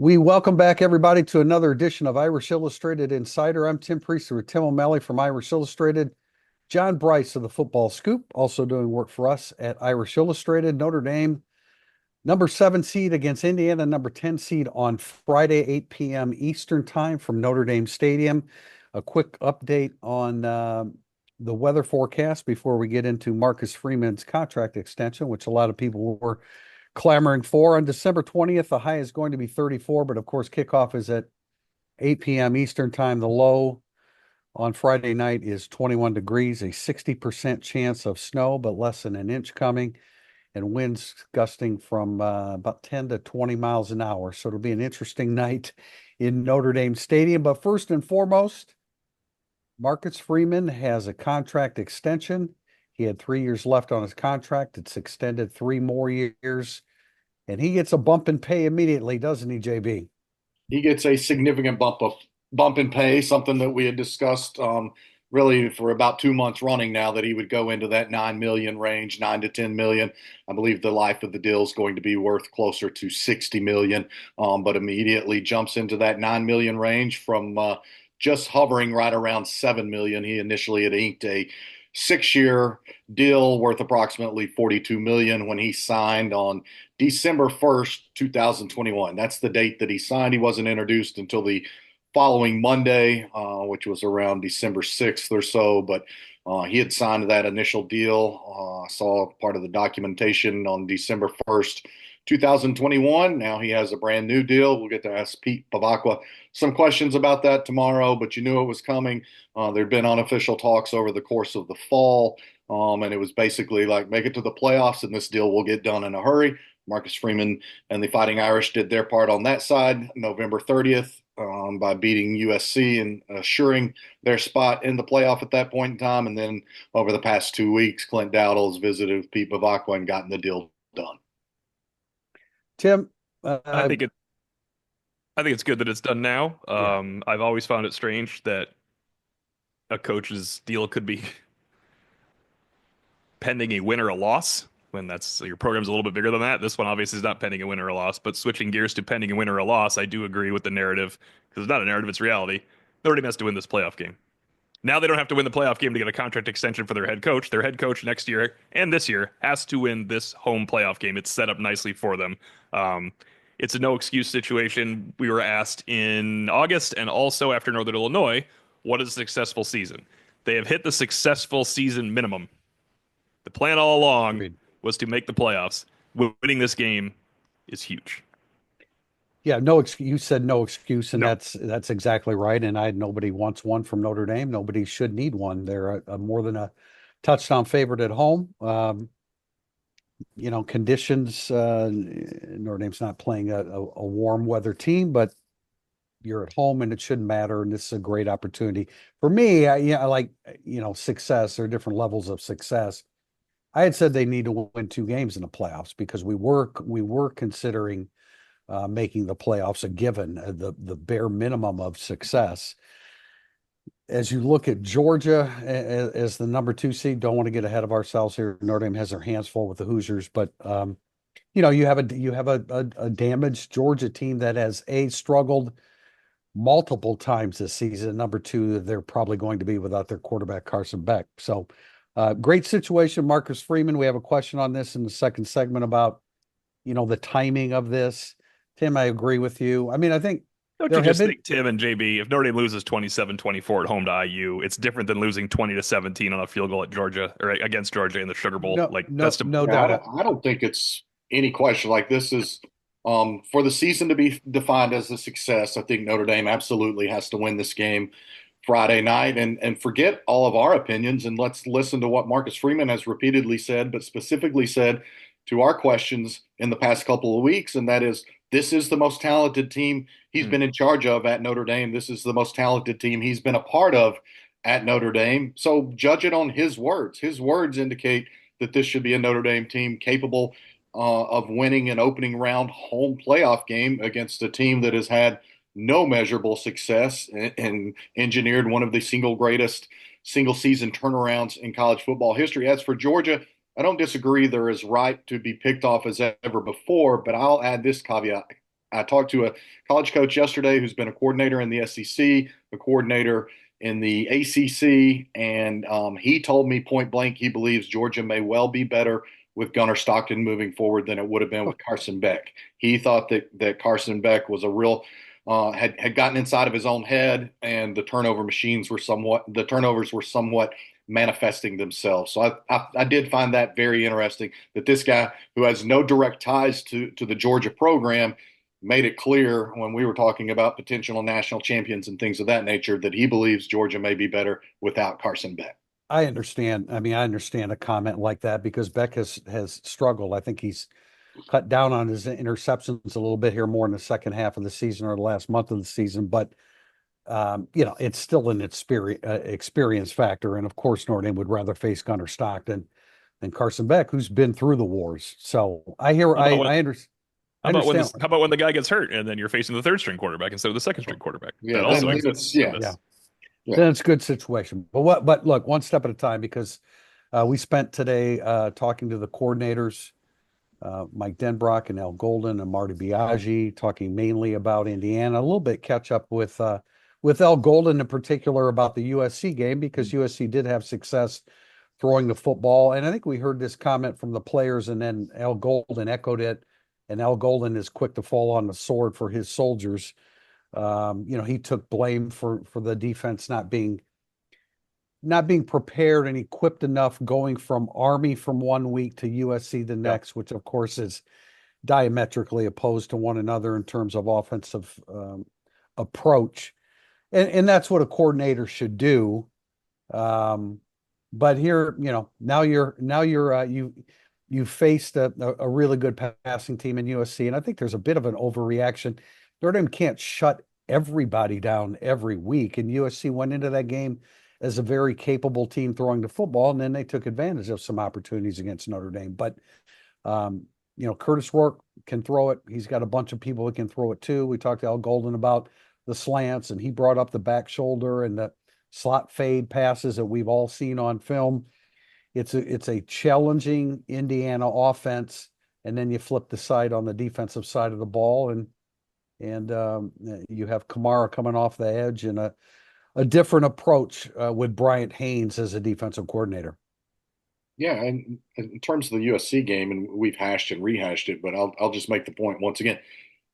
We welcome back everybody to another edition of Irish Illustrated Insider. I'm Tim Priestley with Tim O'Malley from Irish Illustrated. John Bryce of the Football Scoop, also doing work for us at Irish Illustrated. Notre Dame, number 7 seed against Indiana, number 10 seed on Friday, 8 p.m. Eastern time from Notre Dame Stadium. A quick update on the weather forecast before we get into Marcus Freeman's contract extension, which a lot of people were clamoring for. On December 20th, the high is going to be 34, but of course, kickoff is at 8 p.m. Eastern time. The low on Friday night is 21 degrees, a 60% chance of snow, but less than an inch coming, and winds gusting from about 10 to 20 miles an hour. So it'll be an interesting night in Notre Dame Stadium. But first and foremost, Marcus Freeman has a contract extension. He had 3 years left on his contract. It's extended 3 more years, and he gets a bump in pay immediately, doesn't he, JB? He gets a significant bump in pay, something that we had discussed really for about 2 months running now, that he would go into that 9 million range, 9 to 10 million. I believe the life of the deal is going to be worth closer to 60 million, but immediately jumps into that 9 million range from just hovering right around 7 million. He initially had inked a 6 year deal worth approximately 42 million when he signed on December 1st, 2021. That's the date that he signed. He wasn't introduced until the following Monday, which was around December 6th or so. But he had signed that initial deal. Saw part of the documentation on December 1st, 2021. Now he has a brand new deal. We'll get to ask Pete Pavacqua some questions about that tomorrow, but you knew it was coming. There'd been unofficial talks over the course of the fall, and it was basically like make it to the playoffs and this deal will get done in a hurry. Marcus Freeman and the Fighting Irish did their part on that side November 30th by beating USC and assuring their spot in the playoff at that point in time. And then over the past 2 weeks, Clint Dowdle has visited with Pete Pavacqua and gotten the deal done. Tim, I think it I think it's good that it's done now. yeah, I've always found it strange that a coach's deal could be pending a win or a loss when that's your program's a little bit bigger than that. This one obviously is not pending a win or a loss, but switching gears to pending a win or a loss, I do agree with the narrative because it's not a narrative, it's reality. Notre Dame has to win this playoff game. Now they don't have to win the playoff game to get a contract extension for their head coach. Their head coach next year and this year has to win this home playoff game. It's set up nicely for them. It's a no excuse situation. We were asked in August and also after Northern Illinois, what is a successful season? They have hit the successful season minimum. The plan all along agreed. was to make the playoffs. Winning this game is huge. Yeah, no excuse. You said no excuse, and No, that's exactly right. And nobody wants one from Notre Dame. Nobody should need one. They're a more than a touchdown favorite at home. Conditions. Notre Dame's not playing a warm weather team, but you're at home, and it shouldn't matter. And this is a great opportunity for me. I like success. There are different levels of success. I had said they need to win 2 games in the playoffs because we were considering making the playoffs a given, the bare minimum of success. As you look at Georgia as the number 2 seed, don't want to get ahead of ourselves here. Notre Dame has their hands full with the Hoosiers, but you have a damaged Georgia team that has struggled multiple times this season. Number 2, they're probably going to be without their quarterback Carson Beck. So, great situation, Marcus Freeman. We have a question on this in the second segment about the timing of this. Tim, I agree with you. I mean, I think don't you there have just been think, Tim and JB, if Notre Dame loses 27-24 at home to IU, it's different than losing 20-17 on a field goal at Georgia or against Georgia in the Sugar Bowl. no, Like no, that's the no Yeah, I doubt. don't, I don't think it's any question. Like this is for the season to be defined as a success. I think Notre Dame absolutely has to win this game Friday night and forget all of our opinions and let's listen to what Marcus Freeman has repeatedly said, but specifically said to our questions in the past couple of weeks, and that is this is the most talented team he's Hmm. been in charge of at Notre Dame. This is the most talented team he's been a part of at Notre Dame. So judge it on his words. His words indicate that this should be a Notre Dame team capable of winning an opening round home playoff game against a team that has had no measurable success and engineered one of the single greatest single season turnarounds in college football history. As for Georgia, I don't disagree they're as right to be picked off as ever before, but I'll add this caveat I talked to a college coach yesterday who's been a coordinator in the SEC, a coordinator in the ACC, and he told me point blank he believes Georgia may well be better with Gunnar Stockton moving forward than it would have been with Carson Beck. He thought that Carson Beck was a real had gotten inside of his own head, and the turnovers were somewhat manifesting themselves. So I did find that very interesting that this guy who has no direct ties to the Georgia program made it clear when we were talking about potential national champions and things of that nature that he believes Georgia may be better without Carson Beck. I understand. I mean, I understand a comment like that because Beck has struggled. I think he's cut down on his interceptions a little bit here more in the second half of the season or the last month of the season, but it's still an experience factor. And of course, Notre Dame would rather face Gunnar Stockton than Carson Beck, who's been through the wars. So How about when understand. how about when the guy gets hurt and then you're facing the third string quarterback instead of the second string quarterback? Yeah, That also then exists. yeah. Yeah. Then it's a good situation. But look, one step at a time because we spent today talking to the coordinators, Mike Denbrock and Al Golden and Marty Biaggi, talking mainly about Indiana. A little bit catch up with Al Golden in particular about the USC game because USC did have success throwing the football. And I think we heard this comment from the players, and then Al Golden echoed it. And Al Golden is quick to fall on the sword for his soldiers. He took blame for the defense not being prepared and equipped enough going from Army from one week to USC the next, which of course is diametrically opposed to one another in terms of offensive approach. And that's what a coordinator should do. But here, now you faced a really good passing team in USC, and I think there's a bit of an overreaction. Notre Dame can't shut everybody down every week, and USC went into that game as a very capable team throwing the football, and then they took advantage of some opportunities against Notre Dame. But Curtis Rourke can throw it. He's got a bunch of people who can throw it too. We talked to Al Golden about the slants, and he brought up the back shoulder and the slot fade passes that we've all seen on film. It's a challenging Indiana offense, and then you flip the side on the defensive side of the ball, and you have Kamara coming off the edge and a different approach with Bryant Haynes as a defensive coordinator. Yeah, and in terms of the USC game, and we've hashed and rehashed it, but I'll just make the point once again.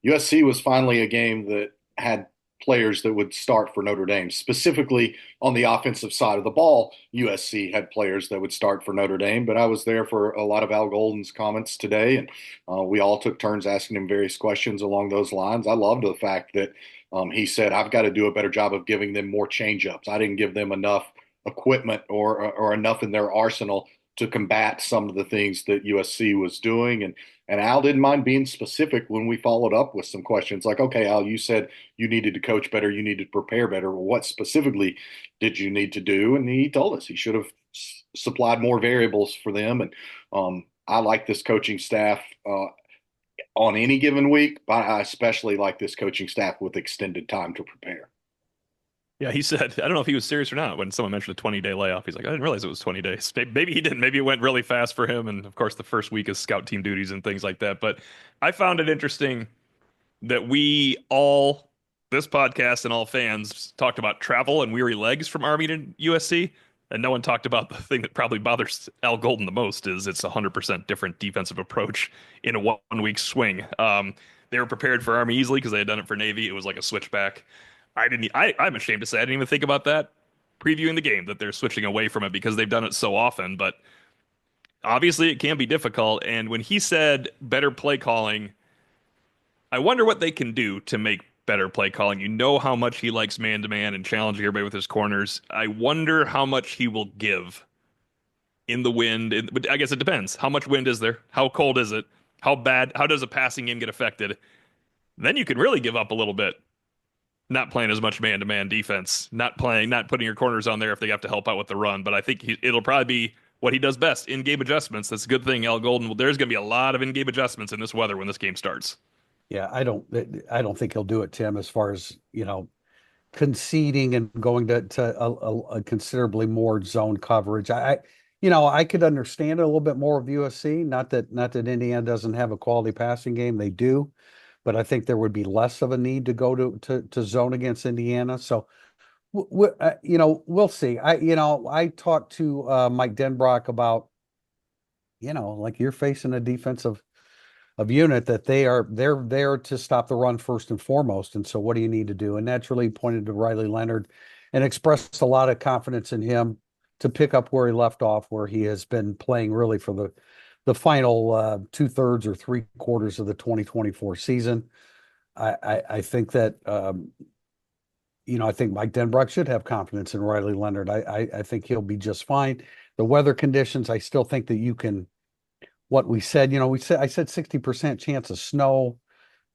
USC was finally a game that had players that would start for Notre Dame. Specifically on the offensive side of the ball, USC had players that would start for Notre Dame, but I was there for a lot of Al Golden's comments today, and we all took turns asking him various questions along those lines. I loved the fact that he said, I've got to do a better job of giving them more change-ups. I didn't give them enough equipment or enough in their arsenal to combat some of the things that USC was doing. And Al didn't mind being specific when we followed up with some questions like, okay, Al, you said you needed to coach better, you needed to prepare better. Well, what specifically did you need to do? And he told us he should have supplied more variables for them. And I like this coaching staff on any given week, but I especially like this coaching staff with extended time to prepare. Yeah, he said, I don't know if he was serious or not when someone mentioned a 20-day layoff. He's like, I didn't realize it was 20 days. Maybe he didn't. Maybe it went really fast for him. And of course, the first week is scout team duties and things like that. But I found it interesting that this podcast and all fans talked about travel and weary legs from Army to USC. And no one talked about the thing that probably bothers Al Golden the most is it's 100% different defensive approach in a 1 week swing. They were prepared for Army easily because they had done it for Navy. It was like a switchback. I'm ashamed to say I didn't even think about that previewing the game, that they're switching away from it because they've done it so often. But obviously it can be difficult. And when he said better play calling, I wonder what they can do to make better play calling. You know how much he likes man-to-man and challenging everybody with his corners. I wonder how much he will give in the wind. But I guess it depends. How much wind is there? How cold is it? How does a passing game get affected? Then you can really give up a little bit. Not playing as much man-to-man defense, not putting your corners on there if they have to help out with the run. But I think it'll probably be what he does best, in-game adjustments. That's a good thing, Al Golden. There's going to be a lot of in-game adjustments in this weather when this game starts. Yeah, I don't think he'll do it, Tim, as far as, conceding and going to a considerably more zone coverage. I could understand it a little bit more of USC. Not that Indiana doesn't have a quality passing game. They do. but I think there would be less of a need to go to zone against Indiana. So, we'll see. I talked to Mike Denbrock about, like you're facing a defensive of unit that they're there to stop the run first and foremost. And so what do you need to do? And naturally pointed to Riley Leonard and expressed a lot of confidence in him to pick up where he left off, where he has been playing really for the final 2/3 or 3/4 of the 2024 season. I think that I think Mike Denbrock should have confidence in Riley Leonard. I think he'll be just fine. The weather conditions, I still think that you can, what we said, I said 60% chance of snow,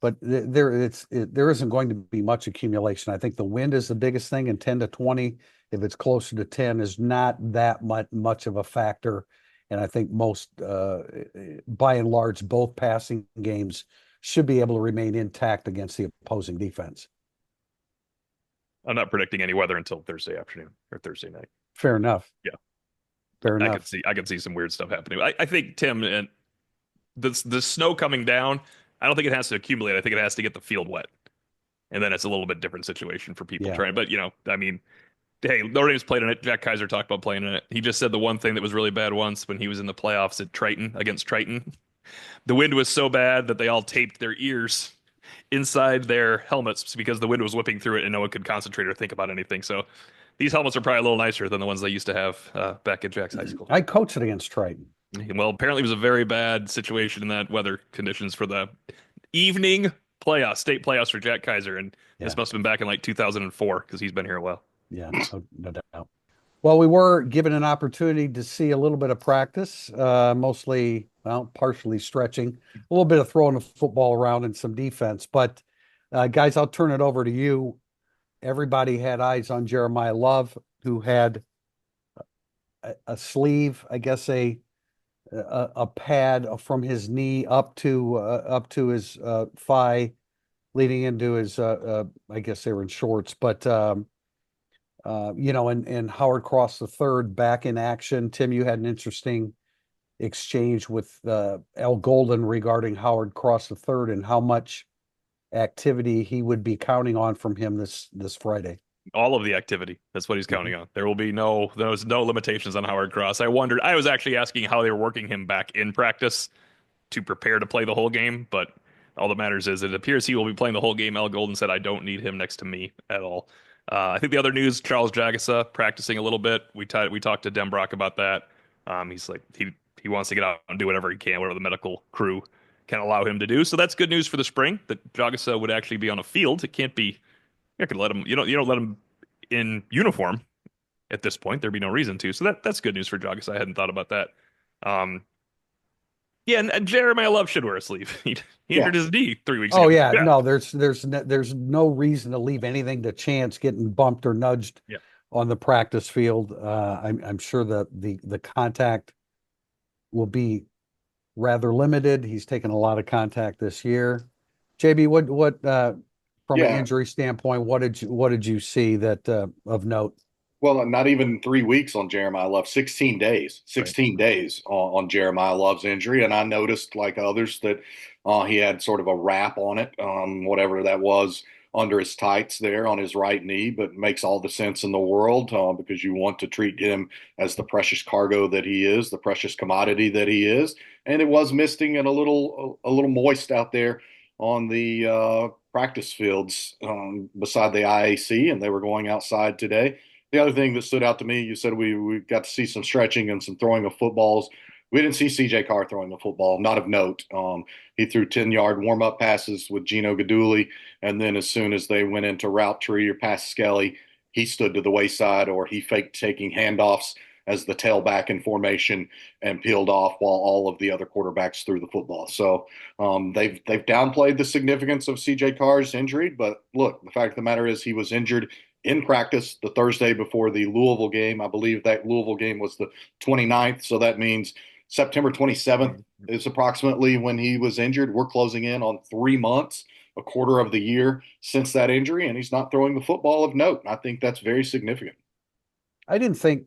but there isn't going to be much accumulation. I think the wind is the biggest thing, and 10 to 20, if it's closer to 10, is not that much of a factor. And I think most, by and large, both passing games should be able to remain intact against the opposing defense. I'm not predicting any weather until Thursday afternoon or Thursday night. Fair enough. Yeah. Fair enough. I could see some weird stuff happening. I think, Tim, and the snow coming down, I don't think it has to accumulate. I think it has to get the field wet. And then it's a little bit different situation for people Yeah. trying. But, I mean, hey, Notre Dame's played in it. Jack Kaiser talked about playing in it. He just said the one thing that was really bad once when he was in the playoffs at against Triton. The wind was so bad that they all taped their ears inside their helmets because the wind was whipping through it and no one could concentrate or think about anything. So these helmets are probably a little nicer than the ones they used to have back at Jack's high school. I coached against Triton. Well, apparently it was a very bad situation in that weather conditions for the evening state playoffs for Jack Kaiser. And this must have been back in like 2004 because he's been here a while. Yeah, no doubt. Well, we were given an opportunity to see a little bit of practice, mostly, partially stretching, a little bit of throwing the football around and some defense. But guys, I'll turn it over to you. Everybody had eyes on Jeremiah Love, who had a sleeve, I guess a pad from his knee up to his thigh, leading into his I guess they were in shorts, but and Howard Cross the third back in action. Tim, you had an interesting exchange with Al Golden regarding Howard Cross the third and how much activity he would be counting on from him this Friday. All of the activity. That's what he's counting on. There will be there's no limitations on Howard Cross. I was actually asking how they were working him back in practice to prepare to play the whole game, but all that matters is it appears he will be playing the whole game. Al Golden said, I don't need him next to me at all. I think the other news, Charles Jagasa practicing a little bit. We talked to Denbrock about that. He's like, he wants to get out and do whatever he can, whatever the medical crew can allow him to do. So that's good news for the spring that Jagasa would actually be on a field. It can't be, you can let him, you don't let him in uniform at this point. There'd be no reason to. So that's good news for Jagasa. I hadn't thought about that. Yeah, and Jeremiah Love should wear a sleeve. He injured his knee 3 weeks ago. Oh yeah, no, there's no reason to leave anything to chance getting bumped or nudged on the practice field. I'm sure that the contact will be rather limited. He's taken a lot of contact this year. JB, what from an injury standpoint, what did you see that of note? Well, not even 3 weeks on Jeremiah Love, 16 days, 16 days on Jeremiah Love's injury. And I noticed, like others, that he had sort of a wrap on it, whatever that was, under his tights there on his right knee, but it makes all the sense in the world because you want to treat him as the precious cargo that he is, the precious commodity that he is. And it was misting and a little moist out there on the practice fields beside the IAC, and they were going outside today. The other thing that stood out to me, you said we got to see some stretching and some throwing of footballs. We didn't see C.J. Carr throwing the football, not of note. He threw 10-yard warm-up passes with Gino Gaduli, and then as soon as they went into route tree or past Skelly, he stood to the wayside or he faked taking handoffs as the tailback in formation and peeled off while all of the other quarterbacks threw the football. So they've downplayed the significance of C.J. Carr's injury, but look, the fact of the matter is he was injured in practice the Thursday before the Louisville game. I believe that Louisville game was the 29th, so that means September 27th is approximately when he was injured. We're closing in on 3 months, a quarter of the year since that injury, and he's not throwing the football of note. I think that's very significant. I didn't think,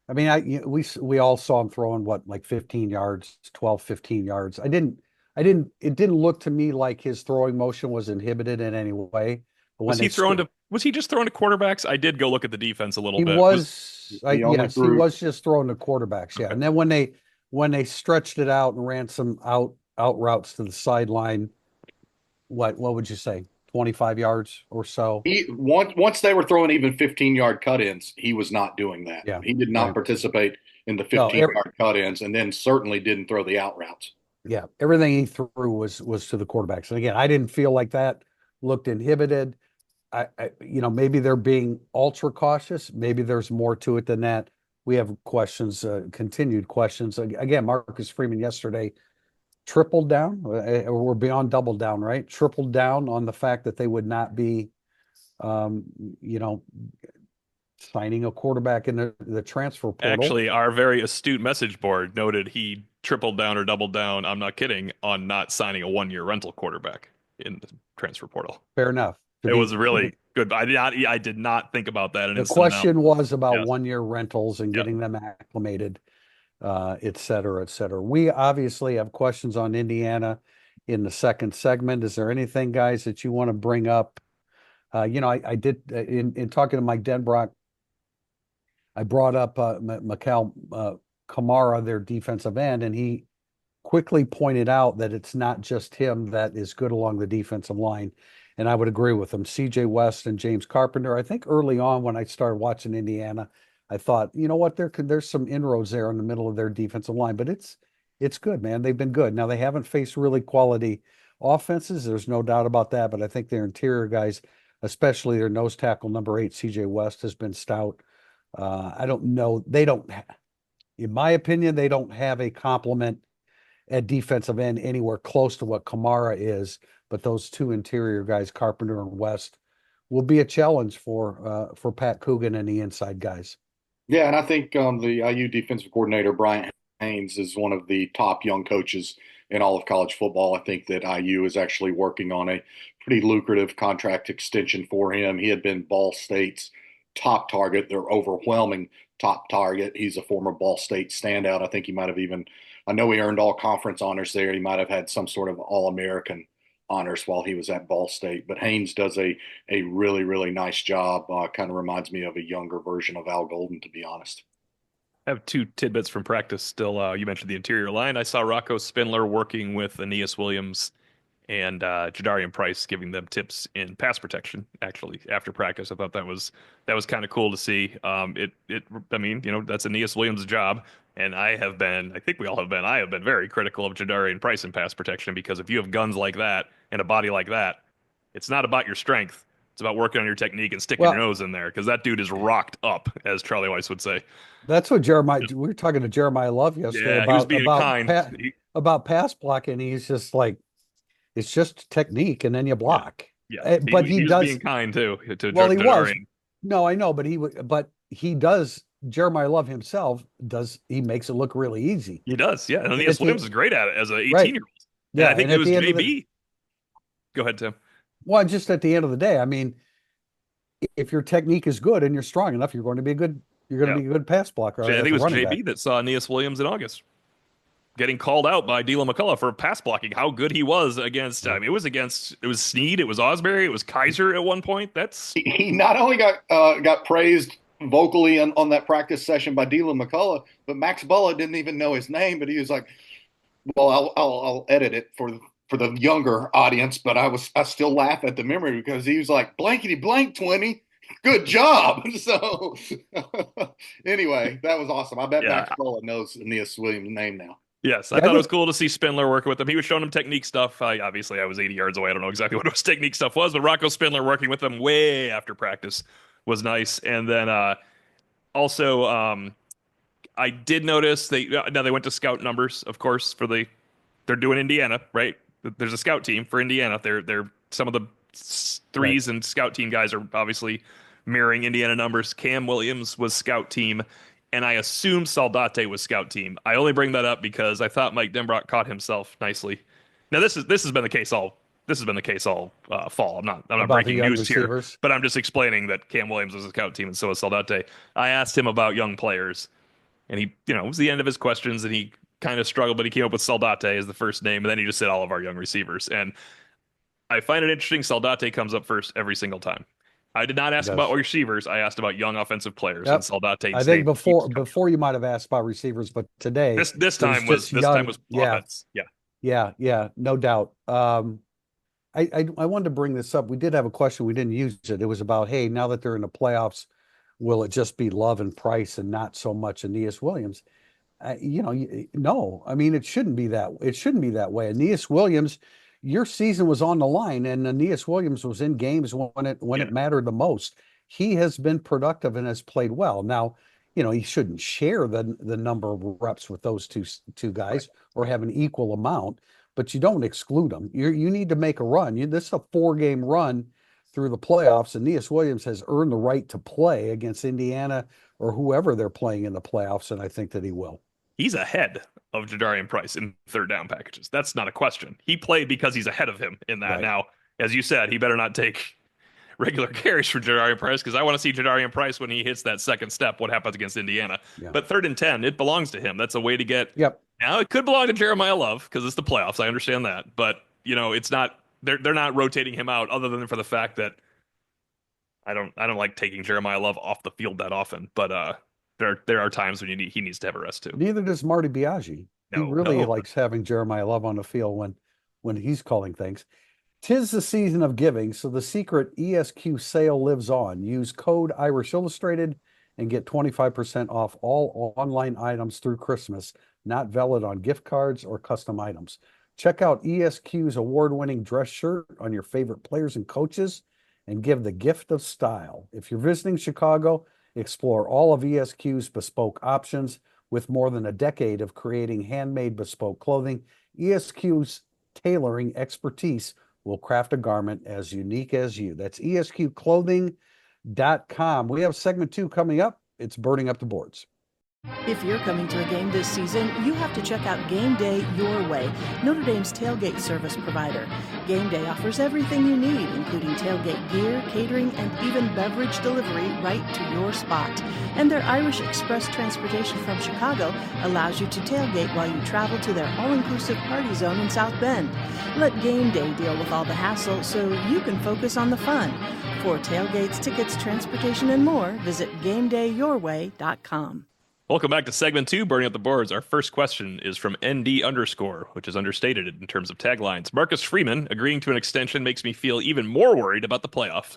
we all saw him throwing like 15 yards, 12, 15 yards. I didn't it didn't look to me like his throwing motion was inhibited in any way. But when Was they he throwing st to? Was he just throwing to quarterbacks? I did go look at the defense a little he bit. Was was, He only yes, he threw was just throwing to quarterbacks. Yeah. okay. And then when they stretched it out and ran some out routes to the sideline, what would you say? 25 yards or so. he once they were throwing even 15-yard cut-ins, he was not doing that. Yeah. He did not Right. participate in the No, 15-yard cut-ins, and then certainly didn't throw the out routes. yeah, everything he threw was to the quarterbacks. And again, I didn't feel like that looked inhibited. Maybe they're being ultra cautious. Maybe there's more to it than that. We have questions, continued questions. Again, Marcus Freeman yesterday tripled down. We're beyond double down, right? Tripled down on the fact that they would not be, um, you know, signing a quarterback in the transfer portal. Actually, our very astute message board noted he tripled down or doubled down. I'm not kidding on not signing a 1-year rental quarterback in the transfer portal. Fair enough. It was really good. I did not think about that an The instant amount. question was about Yes. 1-year rentals and Yeah. getting them acclimated, et cetera, et cetera. We obviously have questions on Indiana in the second segment. Is there anything, guys, that you want to bring up? I did in talking to Mike Denbrock, I brought up Mikal Kamara, their defensive end, and he quickly pointed out that it's not just him that is good along the defensive line. And I would agree with him. CJ West and James Carpenter. I think early on when I started watching Indiana, I thought, you know what, there's some inroads there in the middle of their defensive line, but it's good, man. They've been good. Now they haven't faced really quality offenses. There's no doubt about that. But I think their interior guys, especially their nose tackle number 8, CJ West, has been stout. I don't know. In my opinion, they don't have a complement at defensive end anywhere close to what Kamara is, but those two interior guys, Carpenter and West, will be a challenge for Pat Coogan and the inside guys. Yeah, and I think the IU defensive coordinator, Brian Haynes, is one of the top young coaches in all of college football. I think that IU is actually working on a pretty lucrative contract extension for him. He had been Ball State's top target, their overwhelming top target. He's a former Ball State standout. I think he might have even, I know he earned all conference honors there. He might have had some sort of All-American honors while he was at Ball State. But Haynes does a really, really nice job. Kind of reminds me of a younger version of Al Golden, to be honest. I have two tidbits from practice still. You mentioned the interior line. I saw Rocco Spindler working with Aeneas Williams and Jadarian Price, giving them tips in pass protection. Actually, after practice, I thought that was kind of cool to see. I mean, that's Aeneas Williams' job, and I think we all have been. I have been very critical of Jadarian Price in pass protection because if you have guns like that and a body like that, it's not about your strength. It's about working on your technique and sticking your nose in there because that dude is rocked up, as Charlie Weiss would say. That's what Jeremiah. We were talking to Jeremiah Love yesterday Yeah, he was being kind. About pass blocking. He's just like, it's just technique, and then you block. Yeah. But he was does being kind too to well. He was. Jadarian. No, I know, but he does. Jeremiah Love himself does. He makes it look really easy. He does. Yeah, and Aeneas Williams is great at it as an 18-year-old. Yeah, I think it was JB. Go ahead, Tim. Well, just at the end of the day, I mean, if your technique is good and you're strong enough, you're going to be a good pass blocker. I think it was JB that saw Aeneas Williams in August getting called out by Dylan McCullough for pass blocking. How good he was against. I mean, it was Snead, it was Osbury, it was Kaiser at one point. He not only got praised vocally on that practice session by Dylan McCullough, but Max Bulla didn't even know his name, but he was like, "Well, I'll edit it for the younger audience," but I still laugh at the memory because he was like, "Blankety blank 20. Good job." So anyway, that was awesome. I bet Max Bulla knows Aeneas Williams' name now. Yes, I thought it was cool to see Spindler working with him. He was showing him technique stuff. Obviously, I was 80 yards away. I don't know exactly what his technique stuff was, but Rocco Spindler working with him way after practice was nice. And then also, I did notice they went to scout numbers, of course, they're doing Indiana, right? There's a scout team for Indiana. They're some of the threes and scout team guys are obviously mirroring Indiana numbers. Cam Williams was scout team, and I assume Saldate was scout team. I only bring that up because I thought Mike Denbrock caught himself nicely. Now this has been the case all fall. I'm not breaking news here, but I'm just explaining that Cam Williams was a scout team and so was Saldate. I asked him about young players, and he, it was the end of his questions, and he kind of struggled, but he came up with Saldate as the first name, and then he just said all of our young receivers. And I find it interesting. Saldate comes up first every single time. I did not He ask about does. receivers. I asked about young offensive players, and Yep. I Saldate's think name keeps coming up. before you might have asked about receivers, but today This it was time was just young. Yeah, offense. Yeah. yeah, no doubt. I wanted to bring this up. We did have a question. We didn't use it. It was about, hey, now that they're in the playoffs, will it just be Love and Price and not so much Aeneas Williams? No. I mean, it shouldn't be that. It shouldn't be that way. Aeneas Williams, your season was on the line, and Aeneas Williams was in games when Yeah. it mattered the most. He has been productive and has played well. Now, he shouldn't share the number of reps with those two Right. guys or have an equal amount, but you don't exclude them. You need to make a run. This is a 4-game run through the playoffs. Aeneas Williams has earned the right to play against Indiana or whoever they're playing in the playoffs, and I think that he will. He's ahead of Jadarian Price in third down packages. That's not a question. He played because he's ahead of him in that. Right. Now, as you said, he better not take regular carries for Jadarian Price because I want to see Jadarian Price when he hits that second step, what happens against Indiana. Yeah. But 3rd and 10, it belongs to him. That's a way to get. Yep. Now, it could belong to Jeremiah Love because it's the playoffs. I understand that. But, it's not, they're not rotating him out other than for the fact that I don't like taking Jeremiah Love off the field that often. But there are times when he needs to have a rest too. Neither does Marty Biaggi. He No, really no. likes having Jeremiah Love on the field when he's calling things. 'Tis the season of giving, so the secret ESQ sale lives on. Use code Irish Illustrated and get 25% off all online items through Christmas, not valid on gift cards or custom items. Check out ESQ's award-winning dress shirt on your favorite players and coaches and give the gift of style. If you're visiting Chicago, explore all of ESQ's bespoke options. With more than a decade of creating handmade bespoke clothing, ESQ's tailoring expertise will craft a garment as unique as you. That's esqclothing.com. We have segment 2 coming up. It's burning up the boards. If you're coming to a game this season, you have to check out Game Day Your Way, Notre Dame's tailgate service provider. Game Day offers everything you need, including tailgate gear, catering, and even beverage delivery right to your spot. And their Irish Express transportation from Chicago allows you to tailgate while you travel to their all-inclusive party zone in South Bend. Let Game Day deal with all the hassle so you can focus on the fun. For tailgates, tickets, transportation, and more, visit GameDayYourWay.com. Welcome back to segment 2, Burning Up the Boards. Our first question is from ND_, which is understated in terms of taglines. Marcus Freeman agreeing to an extension makes me feel even more worried about the playoff.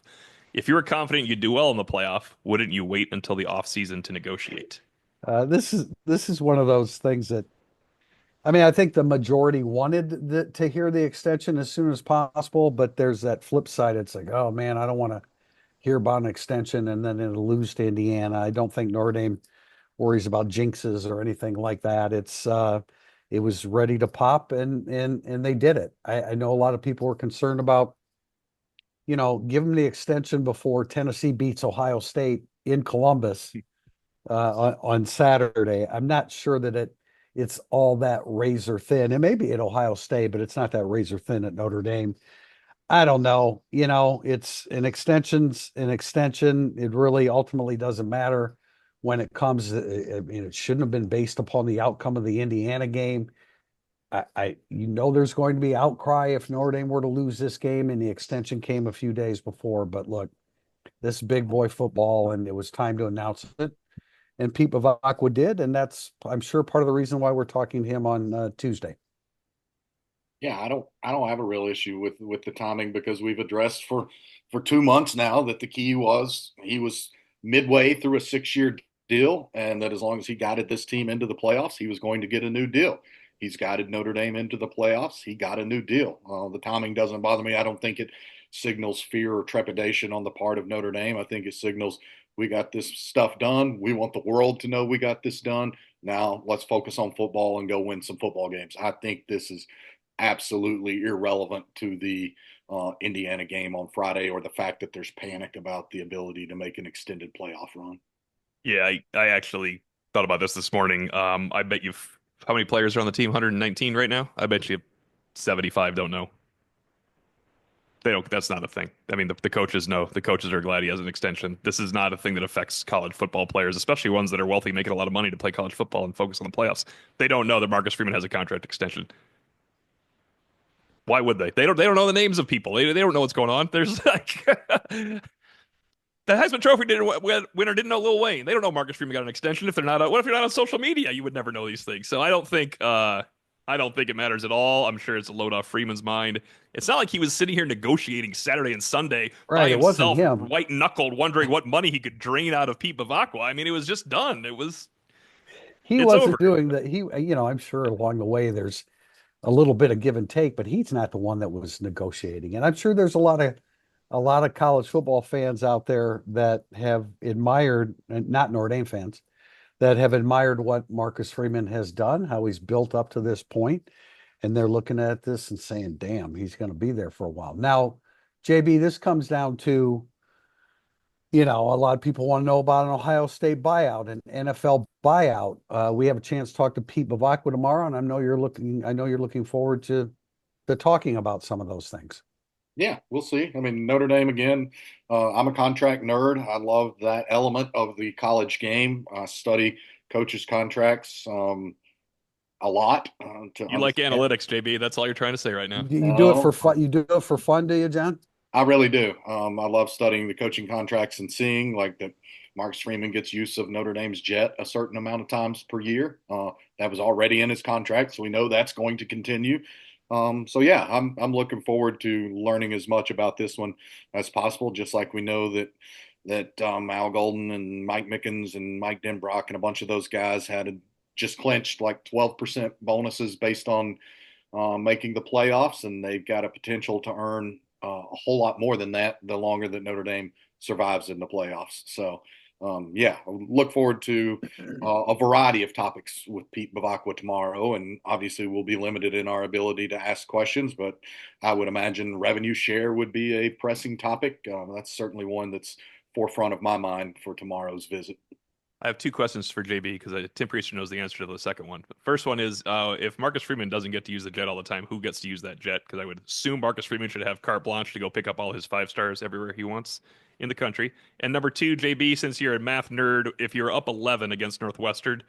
If you were confident you'd do well in the playoff, wouldn't you wait until the offseason to negotiate? This is one of those things that, I mean, I think the majority wanted to hear the extension as soon as possible, but there's that flip side. It's like, oh man, I don't want to hear about an extension and then it'll lose to Indiana. I don't think Notre Dame worries about jinxes or anything like that. It was ready to pop and they did it. I know a lot of people were concerned about, give them the extension before Tennessee beats Ohio State in Columbus on Saturday. I'm not sure that it's all that razor thin. It may be at Ohio State, but it's not that razor thin at Notre Dame. I don't know. It's an extension's an extension. It really ultimately doesn't matter when it comes. I mean, it shouldn't have been based upon the outcome of the Indiana game. There's going to be outcry if Notre Dame were to lose this game, and the extension came a few days before. But look, this big boy football, and it was time to announce it. And Pete Bavacqua did, and that's, I'm sure, part of the reason why we're talking to him on Tuesday. Yeah, I don't have a real issue with the timing because we've addressed for 2 months now that the key was he was midway through a 6-year deal, and that as long as he guided this team into the playoffs, he was going to get a new deal. He's guided Notre Dame into the playoffs. He got a new deal. The timing doesn't bother me. I don't think it signals fear or trepidation on the part of Notre Dame. I think it signals we got this stuff done. We want the world to know we got this done. Now let's focus on football and go win some football games. I think this is absolutely irrelevant to the Indiana game on Friday or the fact that there's panic about the ability to make an extended playoff run. Yeah, I actually thought about this morning. I bet how many players are on the team? 119 right now? I bet you 75 don't know. They don't. That's not a thing. I mean, the coaches know. The coaches are glad he has an extension. This is not a thing that affects college football players, especially ones that are wealthy, making a lot of money to play college football and focus on the playoffs. They don't know that Marcus Freeman has a contract extension. Why would they? They don't. They don't know the names of people. They don't know what's going on. There's like the Heisman Trophy winner didn't know Lil Wayne. They don't know Marcus Freeman got an extension. If they're not, what if you're not on social media? You would never know these things. So I don't think. I don't think it matters at all. I'm sure it's a load off Freeman's mind. It's not like he was sitting here negotiating Saturday and Sunday by Right. It wasn't himself, him. white knuckled, wondering what money he could drain out of Pete Bavacqua. I mean, it was just done. He It's over. wasn't doing that. I'm sure along the way there's a little bit of give and take, but he's not the one that was negotiating. And I'm sure there's a lot of college football fans out there that have admired, and not Notre Dame fans, that have admired what Marcus Freeman has done, how he's built up to this point, and they're looking at this and saying, "Damn, he's going to be there for a while." Now, JB, this comes down to, a lot of people want to know about an Ohio State buyout, an NFL buyout. We have a chance to talk to Pete Bavacqua tomorrow, and I know you're looking forward to talking about some of those things. Yeah, we'll see. I mean, Notre Dame again. I'm a contract nerd. I love that element of the college game. I study coaches' contracts a lot to You like understand. analytics, JB. That's all you're trying to say right now. You do it for No, fun. You do it for fun, do you, John? I really do. I love studying the coaching contracts and seeing like that Marcus Freeman gets use of Notre Dame's jet a certain amount of times per year. That was already in his contract, so we know that's going to continue. So yeah, I'm looking forward to learning as much about this one as possible. Just like we know that Al Golden and Mike Mickens and Mike Denbrock and a bunch of those guys had just clinched like 12% bonuses based on making the playoffs, and they've got a potential to earn a whole lot more than that the longer that Notre Dame survives in the playoffs. So, yeah, I look forward to a variety of topics with Pete Bavacqua tomorrow, and obviously we'll be limited in our ability to ask questions, but I would imagine revenue share would be a pressing topic. That's certainly one that's forefront of my mind for tomorrow's visit. I have two questions for JB because Tim Priester knows the answer to the second one. The first one is if Marcus Freeman doesn't get to use the jet all the time, who gets to use that jet? Because I would assume Marcus Freeman should have carte blanche to go pick up all his 5 stars everywhere he wants in the country. And number two, JB, since you're a math nerd, if you're up 11 against Northwestern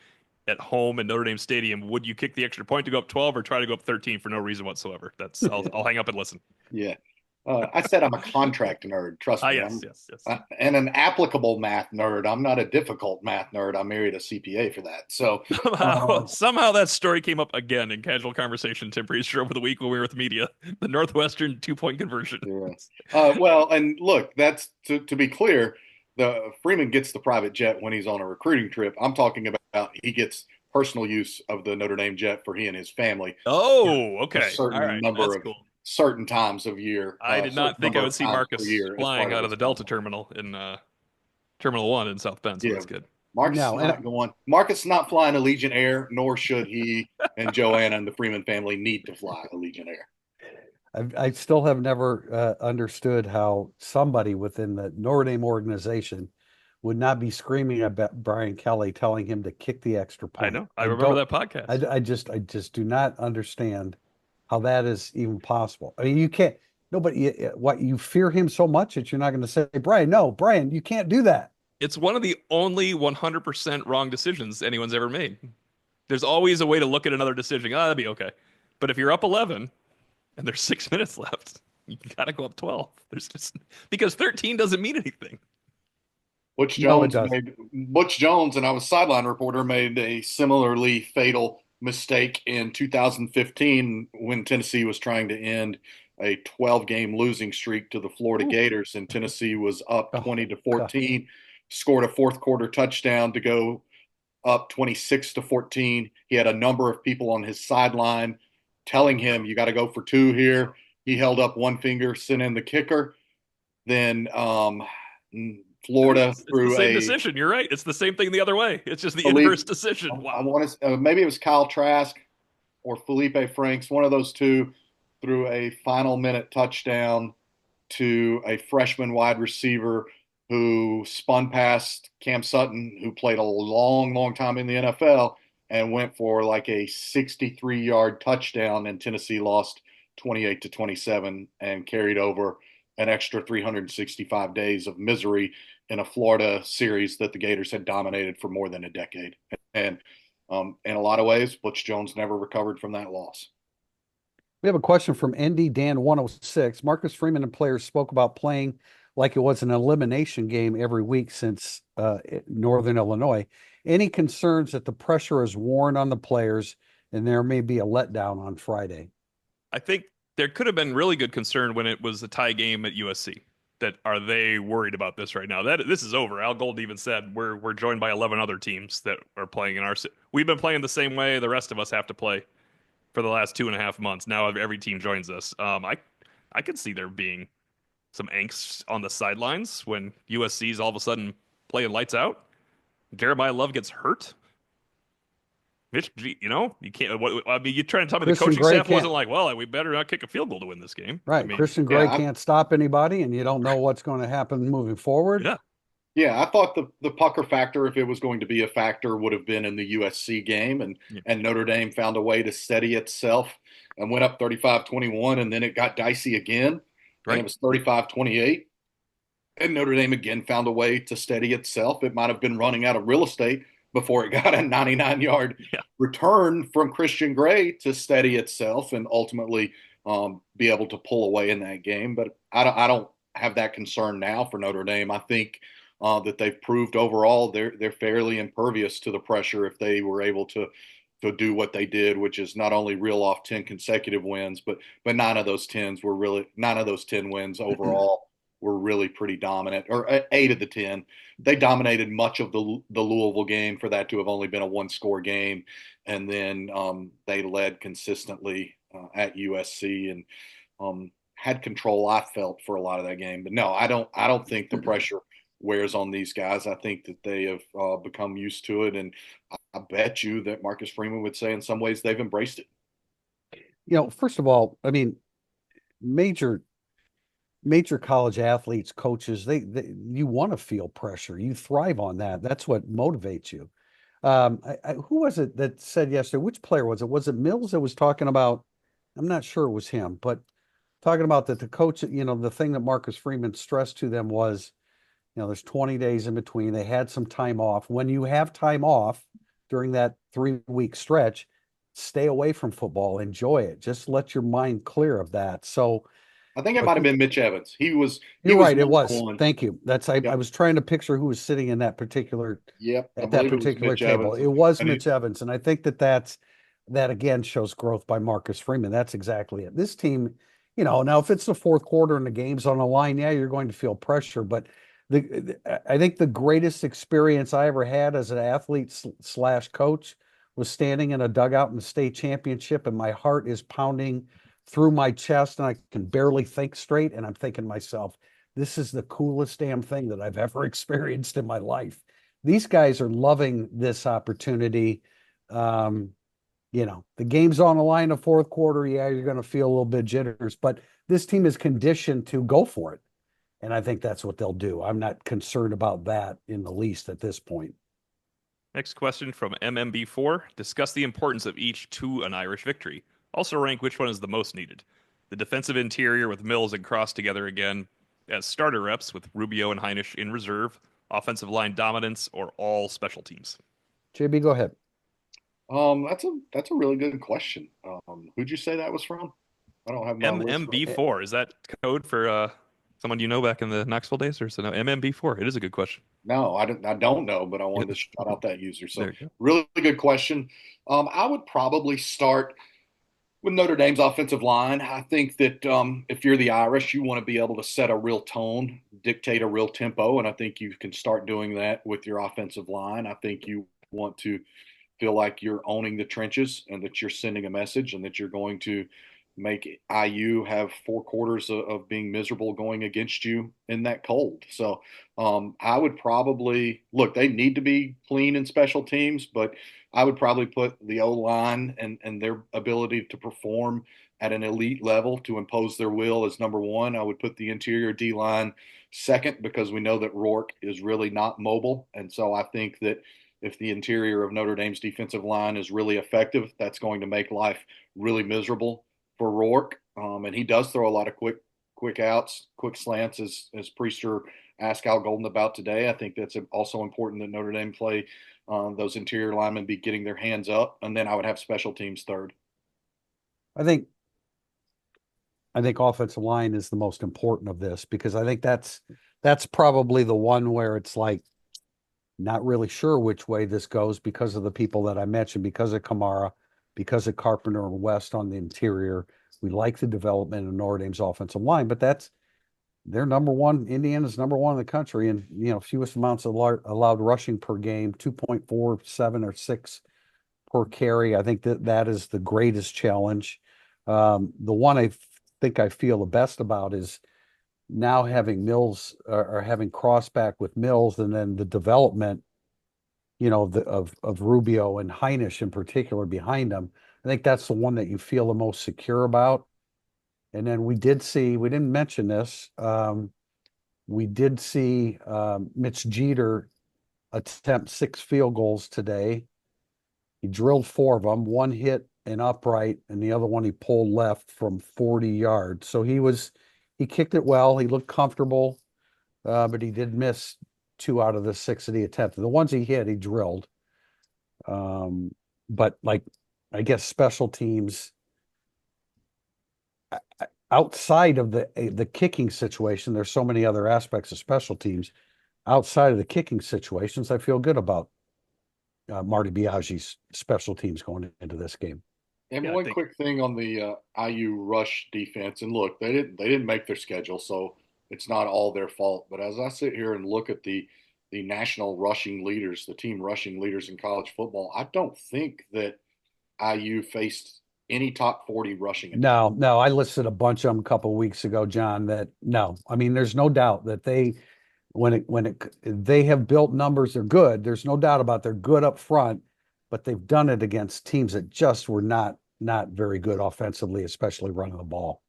at home in Notre Dame Stadium, would you kick the extra point to go up 12 or try to go up 13 for no reason whatsoever? I'll hang up and listen. Yeah. I said I'm a contract nerd. Trust me. Yes, yes, yes. And an applicable math nerd. I'm not a difficult math nerd. I married a CPA for that. So Somehow that story came up again in casual conversation, Tim Priester, over the week when we were with media. The Northwestern 2-point conversion. yeah. Well, and look, that's to be clear, the Freeman gets the private jet when he's on a recruiting trip. I'm talking about he gets personal use of the Notre Dame jet for he and his family. Oh, okay. A certain All right. number That's of cool. certain times of year. I did not think I would see Marcus flying out of the Delta terminal. terminal in Terminal 1 in South Bend, so that's good. Marcus is not going. Marcus is not flying Allegiant Air, nor should he and Joanna and the Freeman family need to fly Allegiant Air. I still have never understood how somebody within the Notre Dame organization would not be screaming at Brian Kelly, telling him to kick the extra point. I know. I remember that podcast. I just do not understand how that is even possible. I mean, you can't. Nobody. What, you fear him so much that you're not going to say, Brian? No, Brian, you can't do that. It's one of the only 100% wrong decisions anyone's ever made. There's always a way to look at another decision. Oh, that'd be okay. But if you're up 11 and there's 6 minutes left, you got to go up 12. There's just because 13 doesn't mean anything. Butch Jones and I was sideline reporter, made a similarly fatal mistake in 2015 when Tennessee was trying to end a 12-game losing streak to the Florida Gators, and Tennessee was up 20-14, scored a fourth quarter touchdown to go up 26-14. He had a number of people on his sideline telling him, "You got to go for 2 here." He held up one finger, sent in the kicker. Then Florida threw the same decision. You're right. It's the same thing the other way. It's just the inverse decision. Wow. I want to maybe it was Kyle Trask or Felipe Franks, one of those two, threw a final minute touchdown to a freshman wide receiver who spun past Cam Sutton, who played a long time in the NFL, and went for like a 63-yard touchdown, and Tennessee lost 28-27 and carried over an extra 365 days of misery in a Florida series that the Gators had dominated for more than a decade. And in a lot of ways, Butch Jones never recovered from that loss. We have a question from ND Dan 106. Marcus Freeman and players spoke about playing like it was an elimination game every week since Northern Illinois. Any concerns that the pressure is worn on the players and there may be a letdown on Friday? I think there could have been really good concern when it was a tie game at USC. That are they worried about this right now? That this is over. Al Gold even said we're joined by 11 other teams that are playing in our. We've been playing the same way the rest of us have to play for the last 2.5 months. Now every team joins us. I could see there being some angst on the sidelines when USC's all of a sudden playing lights out. Jeremiah Love gets hurt. Mitch, you can't. I mean, you're trying to tell me Christian the coaching Gray staff wasn't can't. like, well, we better not kick a field goal to win this game. Right. I mean, Christian Gray yeah, can't stop anybody, and you don't know what's going to happen moving forward. yeah, Yeah, I thought the pucker factor, if it was going to be a factor, would have been in the USC game, and Notre Dame found a way to steady itself and went up 35-21, and then it got dicey again, and it right. was 35-28, and Notre Dame again found a way to steady itself. It might have been running out of real estate before it got a 99-yard Yeah. return from Christian Gray to steady itself and ultimately be able to pull away in that game. But I don't have that concern now for Notre Dame. I think that they've proved overall they're fairly impervious to the pressure if they were able to do what they did, which is not only reel off 10 consecutive wins, but nine of those 10 wins overall were really pretty dominant, or 8 of the 10. They dominated much of the Louisville game for that to have only been a one-score game, and then they led consistently at USC and had control, I felt, for a lot of that game. But no, I don't think the pressure wears on these guys. I think that they have become used to it, and I bet you that Marcus Freeman would say in some ways they've embraced it. First of all, I mean, major college athletes, coaches, they you want to feel pressure. You thrive on that. That's what motivates you. Who was it that said yesterday? Which player was it? Was it Mills that was talking about? I'm not sure it was him, but talking about that the coach, the thing that Marcus Freeman stressed to them was, there's 20 days in between. They had some time off. When you have time off during that 3-week stretch, stay away from football, enjoy it. Just let your mind clear of that. So I think it might have been Mitch Evans. You're right. It was. One. Thank you. I Yep. was trying to picture who was sitting in that particular Yep, at that particular table. It was Mitch Evans, and I think that again shows growth by Marcus Freeman. That's exactly it. This team, now if it's the fourth quarter and the game's on the line, yeah, you're going to feel pressure. But I think the greatest experience I ever had as an athlete / coach was standing in a dugout in the state championship, and my heart is pounding through my chest and I can barely think straight. And I'm thinking to myself, this is the coolest damn thing that I've ever experienced in my life. These guys are loving this opportunity. The game's on the line in the fourth quarter. Yeah, you're going to feel a little bit jitters, but this team is conditioned to go for it. And I think that's what they'll do. I'm not concerned about that in the least at this point. Next question from MMB4. Discuss the importance of each to an Irish victory. Also rank which one is the most needed. The defensive interior with Mills and Cross together again as starter reps with Rubio and Heinisch in reserve, offensive line dominance, or all special teams? JB, go ahead. That's a really good question. Who'd you say that was from? I don't have my MMB4. Is that code for someone you know back in the Knoxville days, or so? No, MMB4. It is a good question. No, I don't know, but I wanted to shout out that user. So Go. really good question. I would probably start with Notre Dame's offensive line. I think that if you're the Irish, you want to be able to set a real tone, dictate a real tempo, and I think you can start doing that with your offensive line. I think you want to feel like you're owning the trenches and that you're sending a message and that you're going to make IU have 4 quarters of being miserable going against you in that cold. So I would probably look, they need to be clean in special teams, but I would probably put the O-line and their ability to perform at an elite level to impose their will as number one. I would put the interior D-line second because we know that Rourke is really not mobile. And so I think that if the interior of Notre Dame's defensive line is really effective, that's going to make life really miserable for Rourke, and he does throw a lot of quick outs, quick slants, as Priester asked Al Golden about today. I think that's also important that Notre Dame play those interior linemen be getting their hands up, and then I would have special teams third. I think offensive line is the most important of this, because I think that's probably the one where it's like not really sure which way this goes because of the people that I mentioned, because of Kamara, because of Carpenter and West on the interior. We like the development of Notre Dame's offensive line, but they're number one. Indiana's number one in the country, and fewest amounts of allowed rushing per game, 2.47 or 6 per carry. I think that is the greatest challenge. The one I think I feel the best about is now having Mills or having Crossback with Mills, and then the development, of Rubio and Heinisch in particular behind them. I think that's the one that you feel the most secure about. And then we didn't mention this. We did see Mitch Jeter attempt 6 field goals today. He drilled 4 of them, 1 hit an upright, and the other one he pulled left from 40 yards. So he kicked it well. He looked comfortable, but he did miss 2 out of the 6 that he attempted. The ones he hit, he drilled. But I guess special teams, outside of the kicking situation, there's so many other aspects of special teams. Outside of the kicking situations, I feel good about Marty Biagi's special teams going into this game. And one quick thing on the IU rush defense, and look, they didn't make their schedule, so it's not all their fault. But as I sit here and look at the national rushing leaders, the team rushing leaders in college football, I don't think that IU faced any top 40 rushing attack. No, I listed a bunch of them a couple of weeks ago, John. I mean, there's no doubt that they have built numbers. They're good. There's no doubt about they're good up front, but they've done it against teams that just were not very good offensively, especially running the ball.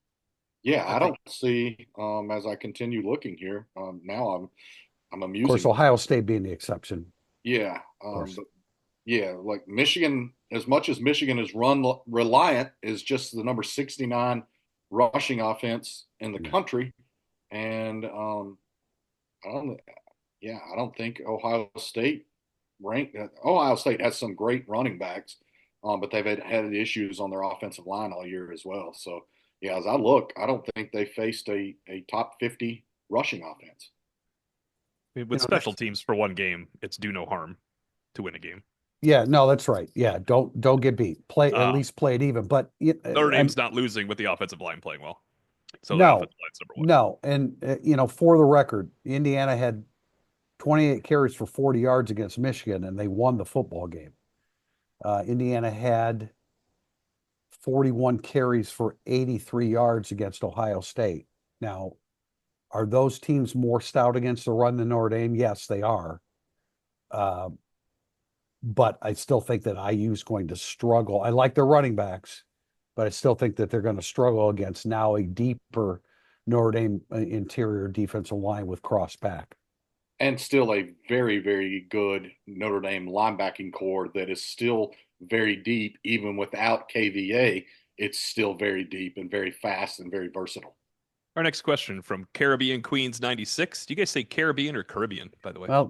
Yeah, I don't see as I continue looking here. Now I'm amusing. Of course, Ohio State being the exception. Yeah, but yeah, like Michigan, as much as Michigan is run reliant, is just the number 69 rushing offense in the country, and I don't think Ohio State ranked. Ohio State has some great running backs, but they've had issues on their offensive line all year as well. So yeah, as I look, I don't think they faced a top 50 rushing offense. With special teams for one game, it's do no harm to win a game. Yeah, no, that's right. Yeah, don't get beat. At least play it even. But Notre Dame's not losing with the offensive line playing well. So no, the offensive line's number one. No, and for the record, Indiana had 28 carries for 40 yards against Michigan, and they won the football game. Indiana had 41 carries for 83 yards against Ohio State. Now, are those teams more stout against the run than Notre Dame? Yes, they are. But I still think that IU is going to struggle. I like their running backs, but I still think that they're going to struggle against now a deeper Notre Dame interior defensive line with Crossback. And still a very, very good Notre Dame linebacking core that is still very deep, even without KVA. It's still very deep and very fast and very versatile. Our next question from Caribbean Queens 96. Do you guys say Caribbean or Caribbean, by the way? Well,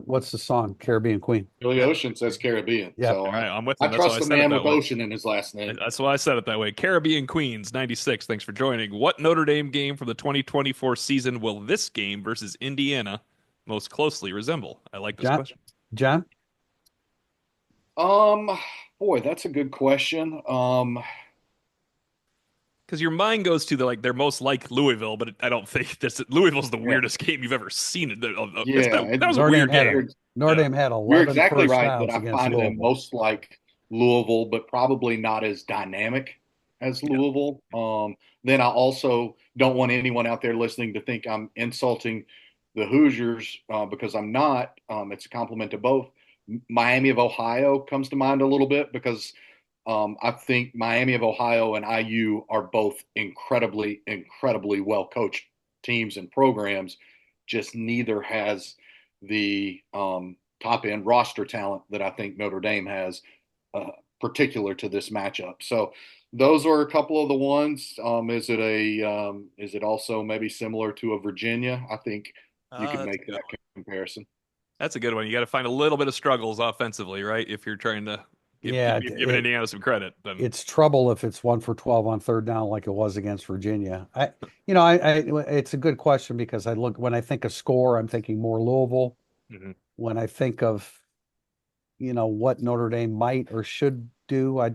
what's the song? Caribbean Queen. Billy Ocean says Caribbean. Yeah. So all right, I'm with him. I trust the man with Ocean in his last name. That's why I said it that way. Caribbean Queens 96. Thanks for joining. What Notre Dame game from the 2024 season will this game versus Indiana most closely resemble? I like this question. John? Boy, that's a good question. Because your mind goes to they're most like Louisville, but I don't think Louisville's the weirdest game you've ever seen. That was a weird game. Notre Dame had 11 You're exactly first right, downs but I against find Louisville. them most like Louisville, but probably not as dynamic as Louisville. Then I also don't want anyone out there listening to think I'm insulting the Hoosiers because I'm not. It's a compliment to both. Miami of Ohio comes to mind a little bit because I think Miami of Ohio and IU are both incredibly, incredibly well-coached teams and programs. Just neither has the top-end roster talent that I think Notre Dame has. particular to this matchup. So those are a couple of the ones. Is it also maybe similar to a Virginia? I think you could That's make a good that one. comparison. That's a good one. You got to find a little bit of struggles offensively, right? If you're trying to Yeah, if you're giving Indiana some credit, then it's trouble if it's 1 for 12 on third down like it was against Virginia. It's a good question because when I think of score, I'm thinking more Louisville. Mhm. When I think of, what Notre Dame might or should do, I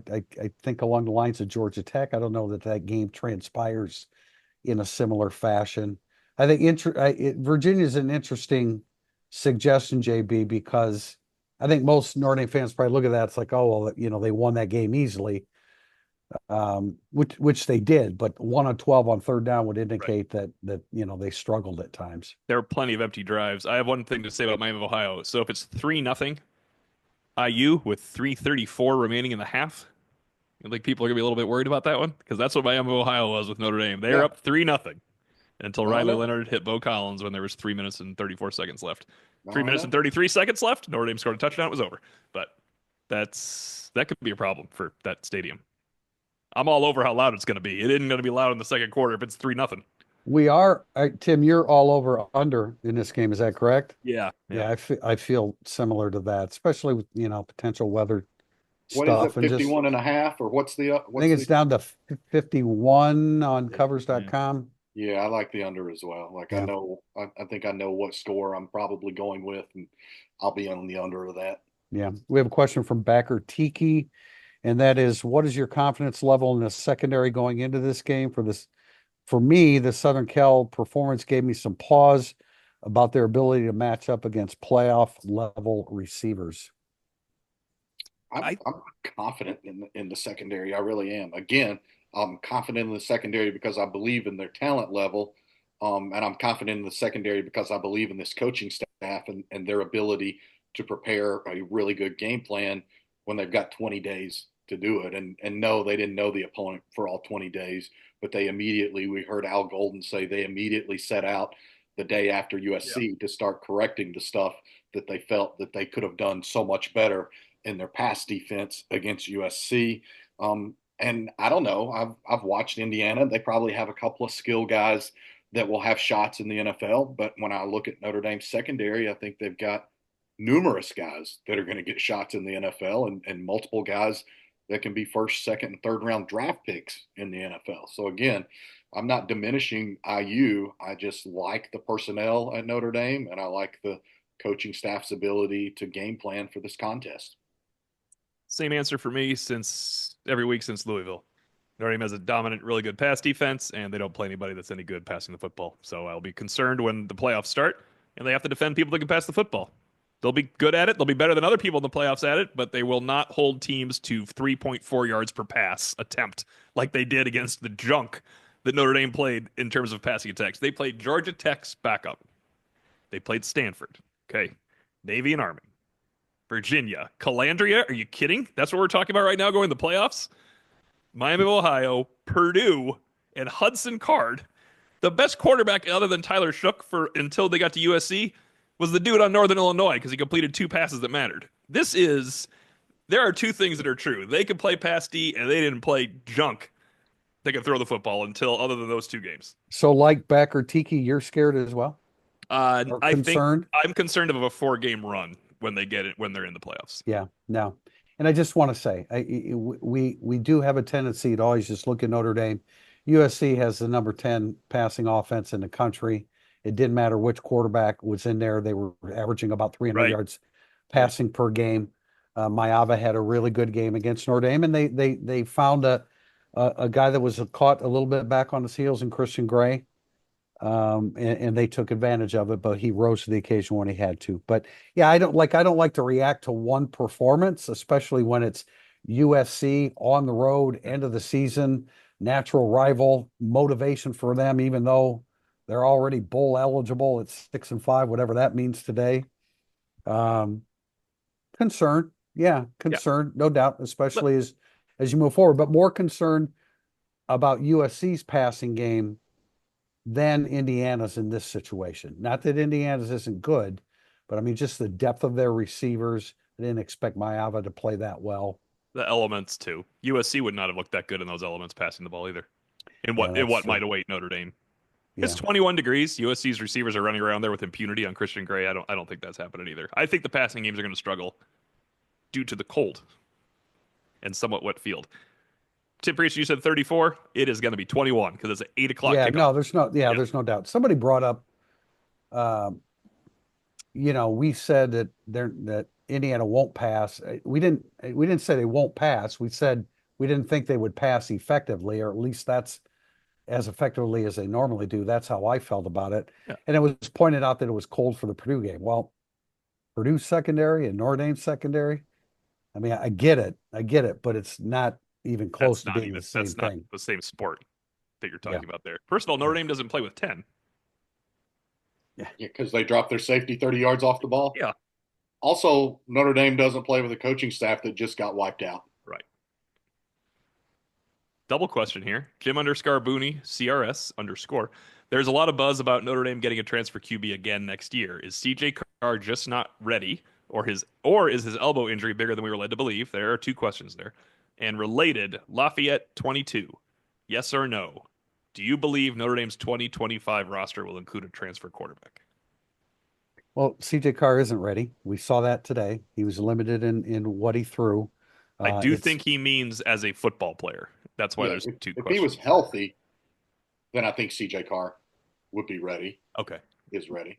think along the lines of Georgia Tech. I don't know that game transpires in a similar fashion. I think Virginia is an interesting suggestion, JB, because I think most Notre Dame fans probably look at that. It's like, oh, well, they won that game easily, which they did, but 1 on 12 on third down would Right. indicate that they struggled at times. There are plenty of empty drives. I have one thing to say about Miami of Ohio. So if it's 3-0 IU with 3:34 remaining in the half, I think people are gonna be a little bit worried about that one because that's what Miami of Ohio was with Notre Dame. They were Yeah. up 3-0 until No, I Riley know. Leonard hit Bo Collins when there was 3 minutes and 34 seconds left. No, Three I minutes know. and 33 seconds left. Notre Dame scored a touchdown. It was over. But that could be a problem for that stadium. I'm all over how loud it's going to be. It isn't going to be loud in the second quarter if it's 3-0. We are, Tim, you're all over under in this game. Is that correct? Yeah, Yeah, yeah. I feel similar to that, especially with, potential weather What is stuff it, and just 51 and a half, or I think it's down to 51 on Yeah. covers.com. Yeah, I like the under as well. Like Yeah. I think I know what score I'm probably going with, and I'll be on the under of that. Yeah. We have a question from Backer Tiki, and that is, what is your confidence level in the secondary going into this game for this? For me, the Southern Cal performance gave me some pause about their ability to match up against playoff level receivers. I I'm confident in the secondary. I really am. Again, I'm confident in the secondary because I believe in their talent level, and I'm confident in the secondary because I believe in this coaching staff and their ability to prepare a really good game plan when they've got 20 days to do it. And no, they didn't know the opponent for all 20 days, but we heard Al Golden say they immediately set out the day after yeah. USC to start correcting the stuff that they felt that they could have done so much better in their pass defense against USC. And I don't know. I've watched Indiana. They probably have a couple of skill guys that will have shots in the NFL. But when I look at Notre Dame's secondary, I think they've got numerous guys that are going to get shots in the NFL and multiple guys that can be first, second, and third round draft picks in the NFL. So again, I'm not diminishing IU. I just like the personnel at Notre Dame, and I like the coaching staff's ability to game plan for this contest. Same answer for me since every week since Louisville. Notre Dame has a dominant, really good pass defense, and they don't play anybody that's any good passing the football. So I'll be concerned when the playoffs start and they have to defend people that can pass the football. They'll be good at it. They'll be better than other people in the playoffs at it, but they will not hold teams to 3.4 yards per pass attempt like they did against the junk that Notre Dame played in terms of passing attacks. They played Georgia Tech's backup. They played Stanford. Okay. Navy and Army. Virginia. Calandria? Are you kidding? That's what we're talking about right now going to the playoffs? Miami of Ohio, Purdue, and Hudson Card. The best quarterback other than Tyler Shook until they got to USC was the dude on Northern Illinois because he completed 2 passes that mattered. There are 2 things that are true. They could play pass D and they didn't play junk. They could throw the football other than those 2 games. So like Backer Tiki, you're scared as well? Or I think concerned? I'm concerned of a 4-game run when they're in the playoffs. Yeah, no. And I just want to say, we do have a tendency to always just look at Notre Dame. USC has the number 10 passing offense in the country. It didn't matter which quarterback was in there. They were averaging about 300 Right. yards passing per game. Maava had a really good game against Notre Dame, and they found a guy that was caught a little bit back on his heels in Christian Gray. And they took advantage of it, but he rose to the occasion when he had to. But yeah, I don't like to react to one performance, especially when it's USC on the road, end of the season, natural rival, motivation for them, even though they're already bowl eligible at 6-5, whatever that means today. Concerned, concerned, no doubt, especially as you move forward, but more concerned about USC's passing game than Indiana's in this situation. Not that Indiana's isn't good, but I mean, just the depth of their receivers. I didn't expect Maava to play that well. The elements too. USC would not have looked that good in those elements passing the ball either. In Yeah, what that's true. might await Notre Dame. It's Yeah. 21 degrees. USC's receivers are running around there with impunity on Christian Gray. I don't think that's happening either. I think the passing games are going to struggle due to the cold and somewhat wet field. Tim Priest, you said 34. It is going to be 21 because it's an 8 o'clock Yeah, kickoff. no, Yeah. there's no doubt. Somebody brought up, um, we said that Indiana won't pass. We didn't say they won't pass. We said we didn't think they would pass effectively, or at least that's as effectively as they normally do. That's how I felt about it. Yeah. And it was pointed out that it was cold for the Purdue game. Well, Purdue secondary and Notre Dame secondary. I mean, I get it, but it's not even close to being the same That's not thing. the same sport that you're talking Yeah. about there. First of all, Notre Dame doesn't play with 10. Yeah, because they dropped their safety 30 yards off the ball. Yeah. Also, Notre Dame doesn't play with a coaching staff that just got wiped out. Right. Double question here. Jim_Booney, CRS_. There's a lot of buzz about Notre Dame getting a transfer QB again next year. Is CJ Carr just not ready, or is his elbow injury bigger than we were led to believe? There are two questions there. And related, Lafayette 22. Yes or no? Do you believe Notre Dame's 2025 roster will include a transfer quarterback? Well, CJ Carr isn't ready. We saw that today. He was limited in what he threw. I do It's- think he means as a football player. That's why Yeah, there's two if questions. he was healthy, then I think CJ Carr would be ready, Okay. is ready.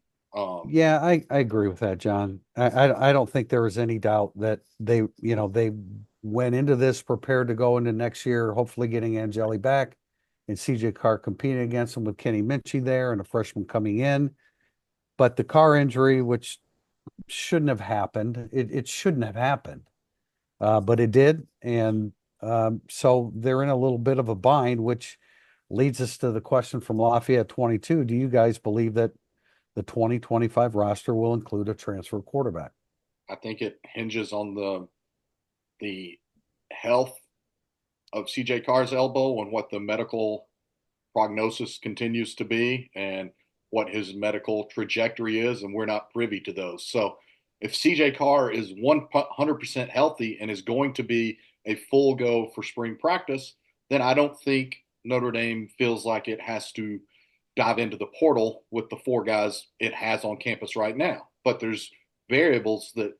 Yeah, I agree with that, John. I don't think there was any doubt that they went into this prepared to go into next year, hopefully getting Angeli back and CJ Carr competing against him with Kenny Minchie there and a freshman coming in. But the Carr injury, which shouldn't have happened, it shouldn't have happened. But it did. And so they're in a little bit of a bind, which leads us to the question from Lafayette 22. Do you guys believe that the 2025 roster will include a transfer quarterback? I think it hinges on the health of CJ Carr's elbow and what the medical prognosis continues to be and what his medical trajectory is, and we're not privy to those. So if CJ Carr is 100% healthy and is going to be a full go for spring practice, then I don't think Notre Dame feels like it has to dive into the portal with the four guys it has on campus right now. But there's variables that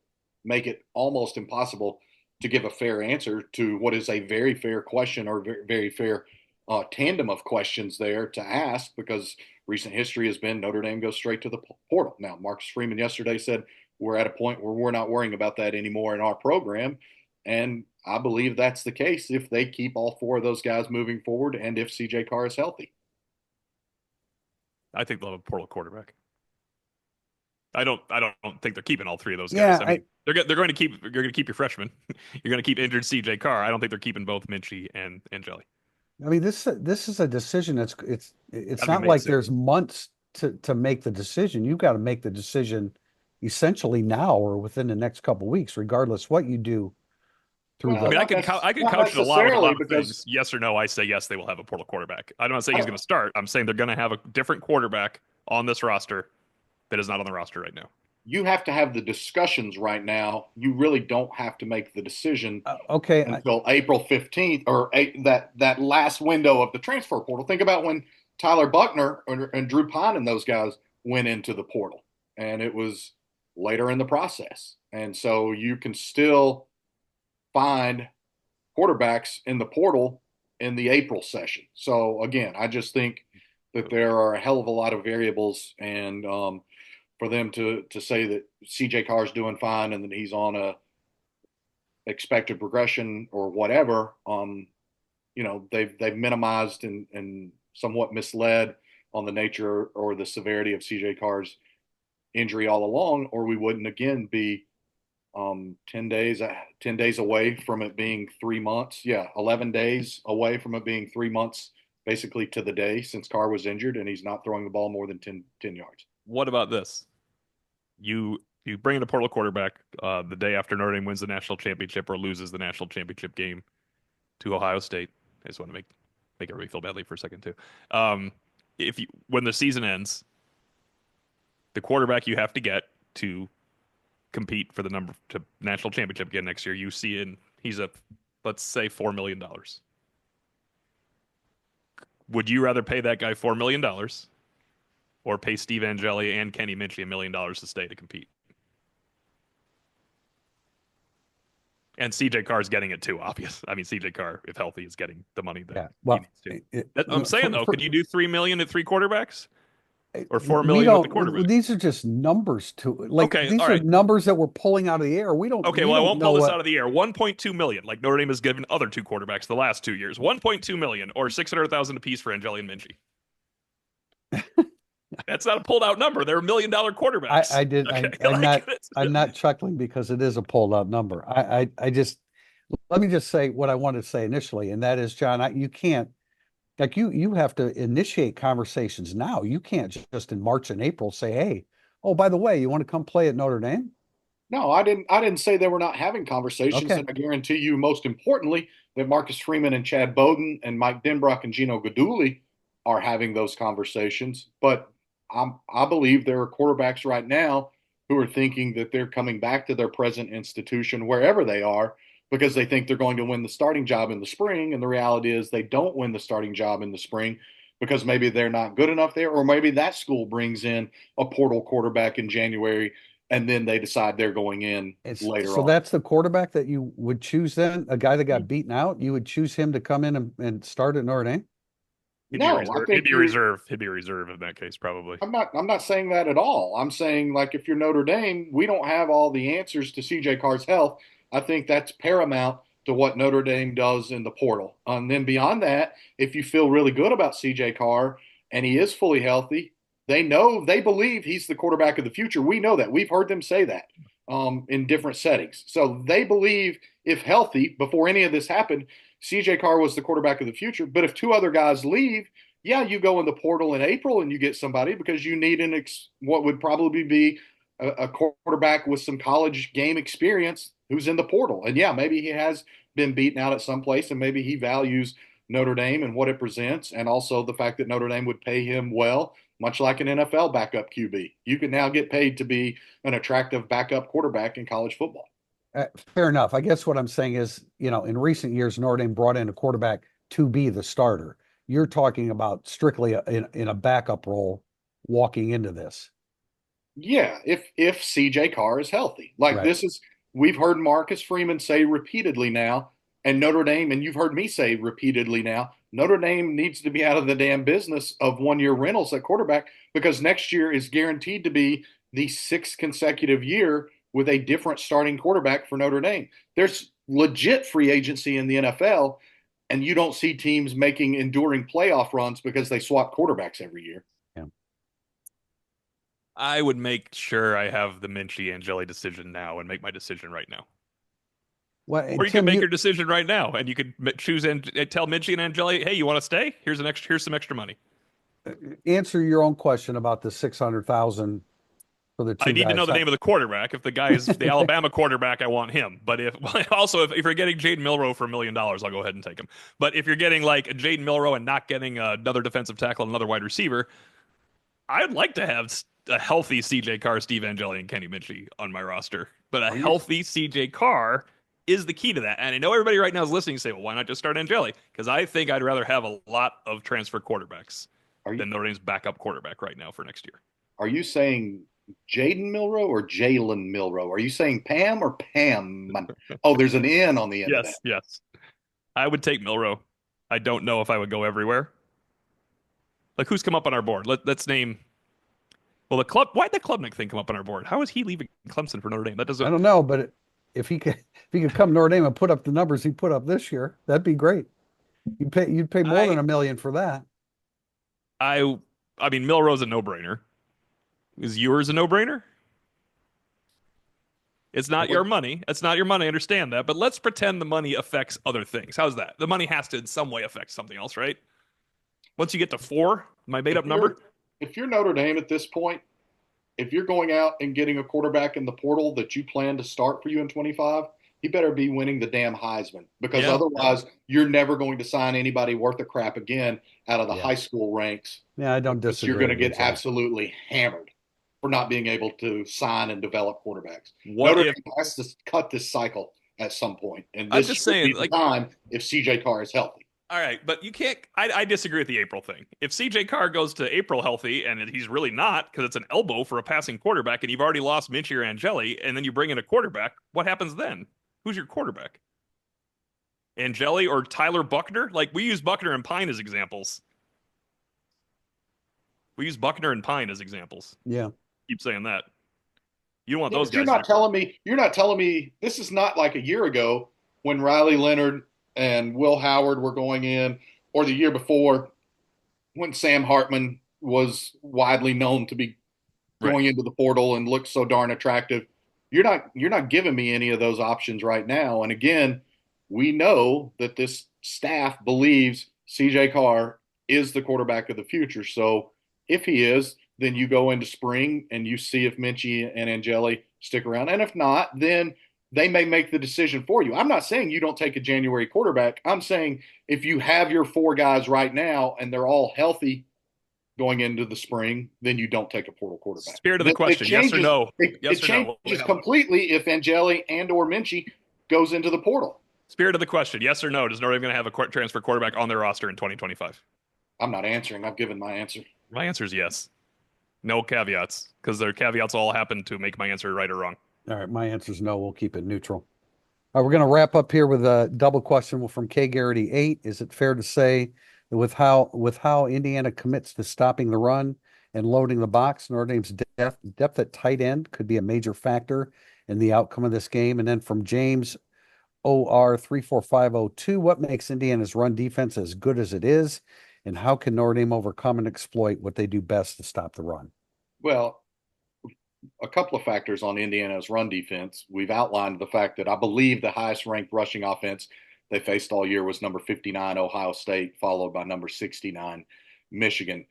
make it almost impossible to give a fair answer to what is a very fair question, or very, very fair tandem of questions there to ask, because recent history has been Notre Dame goes straight to the portal. Now, Marcus Freeman yesterday said we're at a point where we're not worrying about that anymore in our program. And I believe that's the case if they keep all four of those guys moving forward and if CJ Carr is healthy. I think they'll have a portal quarterback. I don't think they're keeping all three of those Yeah, guys. I mean, you're going to keep your freshman. You're going to keep injured CJ Carr. I don't think they're keeping both Minchie and Angeli. I mean, this is a decision. It's Gotta be not made like soon. there's months to make the decision. You've got to make the decision essentially now or within the next couple of weeks, regardless what you do through Well, I mean, I not could not couch it a lot with a lot necessarily of because things. Yes or no, I say yes, they will have a portal quarterback. I'm not saying he's going to start. I'm saying they're going to have a different quarterback on this roster that is not on the roster right now. you have to have the discussions right now. You really don't have to make the decision okay. until April 15th or that last window of the transfer portal. Think about when Tyler Buckner and Drew Pine and those guys went into the portal, and it was later in the process. And so you can still find quarterbacks in the portal in the April session. So again, I just think that there are a hell of a lot of variables, and for them to say that CJ Carr is doing fine and that he's on a expected progression or whatever, they've minimized and somewhat misled on the nature or the severity of CJ Carr's injury all along, or we wouldn't again be 10 days away from it being 3 months. Yeah, 11 days away from it being 3 months, basically to the day since Carr was injured, and he's not throwing the ball more than 10 yards. What about this? You bring in a portal quarterback the day after Notre Dame wins the national championship or loses the national championship game to Ohio State. I just want to make everybody feel badly for a second too. When the season ends, the quarterback you have to get to compete for the national championship again next year, you see he's a let's say $4 million. Would you rather pay that guy $4 million or pay Steve Angeli and Kenny Minchey $1 million to stay to compete? And CJ Carr is getting it too, obvious. I mean, CJ Carr, if healthy, is getting the money that he needs to. I'm saying, though, could you do $3 million at 3 quarterbacks? Or $4 million with the quarterback? These are just numbers Okay, these are numbers that we're pulling out of the air. We don't. Okay, well, I won't pull this out of the air. 1.2 million, like Notre Dame has given other 2 quarterbacks the last 2 years. 1.2 million or 600,000 apiece for Angeli and Minchey. That's not a pulled out number. They're $1 million quarterbacks. I'm not chuckling because it is a pulled out number. I just let me just say what I wanted to say initially, and that is, John, you can't. Like you have to initiate conversations now. You can't just in March and April say, "Hey, oh, by the way, you want to come play at Notre Dame?" No, I didn't say they were not having conversations. Okay. And I guarantee you, most importantly, that Marcus Freeman and Chad Bowden and Mike Denbrock and Gino Guidugli are having those conversations. But I believe there are quarterbacks right now who are thinking that they're coming back to their present institution, wherever they are, because they think they're going to win the starting job in the spring. And the reality is they don't win the starting job in the spring because maybe they're not good enough there, or maybe that school brings in a portal quarterback in January and then they decide they're going in later on. So that's the quarterback that you would choose then? A guy that got beaten out? You would choose him to come in and start at Notre Dame? He'd be a reserve in that case, probably. I'm not saying that at all. I'm saying, like, if you're Notre Dame, we don't have all the answers to CJ Carr's health. I think that's paramount to what Notre Dame does in the portal. And then beyond that, if you feel really good about CJ Carr and he is fully healthy, they believe he's the quarterback of the future. We know that. We've heard them say that in different settings. So they believe, if healthy, before any of this happened, CJ Carr was the quarterback of the future. But if 2 other guys leave, yeah, you go in the portal in April and you get somebody because you need what would probably be a quarterback with some college game experience who's in the portal. And yeah, maybe he has been beaten out at some place, and maybe he values Notre Dame and what it presents, and also the fact that Notre Dame would pay him well, much like an NFL backup QB. You can now get paid to be an attractive backup quarterback in college football. Fair enough. I guess what I'm saying is, in recent years, Notre Dame brought in a quarterback to be the starter. You're talking about strictly in a backup role walking into this. Yeah, if CJ Carr is healthy. Like, right. We've heard Marcus Freeman say repeatedly now, and Notre Dame, and you've heard me say repeatedly now, Notre Dame needs to be out of the damn business of 1-year rentals at quarterback, because next year is guaranteed to be the 6th consecutive year with a different starting quarterback for Notre Dame. There's legit free agency in the NFL, and you don't see teams making enduring playoff runs because they swap quarterbacks every year. Yeah. I would make sure I have the Minchey Angeli decision now and make my decision right now. Well, or you can make your decision right now, and you could choose and tell Minchey and Angeli, "Hey, you want to stay? Here's some extra money." Answer your own question about the 600,000 for the 2 I need to know the name of the quarterback. If the guy is the Alabama quarterback, I want him. But if you're getting Jaden Milroe for $1 million, I'll go ahead and take him. But if you're getting like a Jaden Milroe and not getting another defensive tackle and another wide receiver, I'd like to have a healthy CJ Carr, Steve Angeli, and Kenny Minchey on my roster. But a healthy CJ Carr is the key to that. And I know everybody right now is listening and say, well, why not just start Angeli? Because I think I'd rather have a lot of transfer quarterbacks than Notre Dame's backup quarterback right now for next year. Are you saying Jaden Milroe or Jalen Milroe? Are you saying Pam or Pam? Oh, there's an N on the end of that. Yes. I would take Milroe. I don't know if I would go everywhere. Like, who's come up on our board? Let's name. Well, the club. Why'd the Klubnik thing come up on our board? How is he leaving Clemson for Notre Dame? That doesn't. I don't know, but if he could come to Notre Dame and put up the numbers he put up this year, that'd be great. You'd pay more than $1 million for that. I mean, Milroe's a no-brainer. Is yours a no-brainer? It's not your money. It's not your money. I understand that. But let's pretend the money affects other things. How's that? The money has to in some way affect something else, right? Once you get to 4, my made-up number. If you're Notre Dame at this point, if you're going out and getting a quarterback in the portal that you plan to start for you in 25, he better be winning the damn Heisman, because otherwise you're never going to sign anybody worth a crap again out of the high school ranks. Yeah, I don't disagree. You're going to get absolutely hammered for not being able to sign and develop quarterbacks. Notre Dame has to cut this cycle at some point. And I'm this just would saying, be the like, time if CJ Carr is healthy. all right, but you can't. I disagree with the April thing. If CJ Carr goes to April healthy and he's really not because it's an elbow for a passing quarterback and you've already lost Minchie or Angeli, and then you bring in a quarterback, what happens then? Who's your quarterback? Angeli or Tyler Buckner? Like, we use Buckner and Pine as examples. We use Buckner and Pine as examples. Yeah. Keep saying that. You don't want Yeah, those but you're guys. not telling me. You're not telling me this is not like a year ago when Riley Leonard and Will Howard were going in, or the year before when Sam Hartman was widely known to be Right. going into the portal and looked so darn attractive. You're not giving me any of those options right now. And again, we know that this staff believes CJ Carr is the quarterback of the future. So if he is, then you go into spring and you see if Minchie and Angeli stick around. And if not, then they may make the decision for you. I'm not saying you don't take a January quarterback. I'm saying if you have your four guys right now and they're all healthy going into the spring, then you don't take a portal quarterback. Spirit of the question, yes or no? It Yes or no? changes completely if Angeli and or Minchie goes into the portal. Spirit of the question, yes or no? Does Notre Dame going to have a transfer quarterback on their roster in 2025? I'm not answering. I've given my answer. My answer is yes. No caveats, because their caveats all happen to make my answer right or wrong. All right. My answer is no. We'll keep it neutral. All right, we're going to wrap up here with a double question from K Garrity 8. Is it fair to say that with how Indiana commits to stopping the run and loading the box, Notre Dame's depth at tight end could be a major factor in the outcome of this game? And then from James OR 34502, what makes Indiana's run defense as good as it is? And how can Notre Dame overcome and exploit what they do best to stop the run? Well, a couple of factors on Indiana's run defense. We've outlined the fact that I believe the highest ranked rushing offense they faced all year was number 59, Ohio State, followed by number 69, Michigan.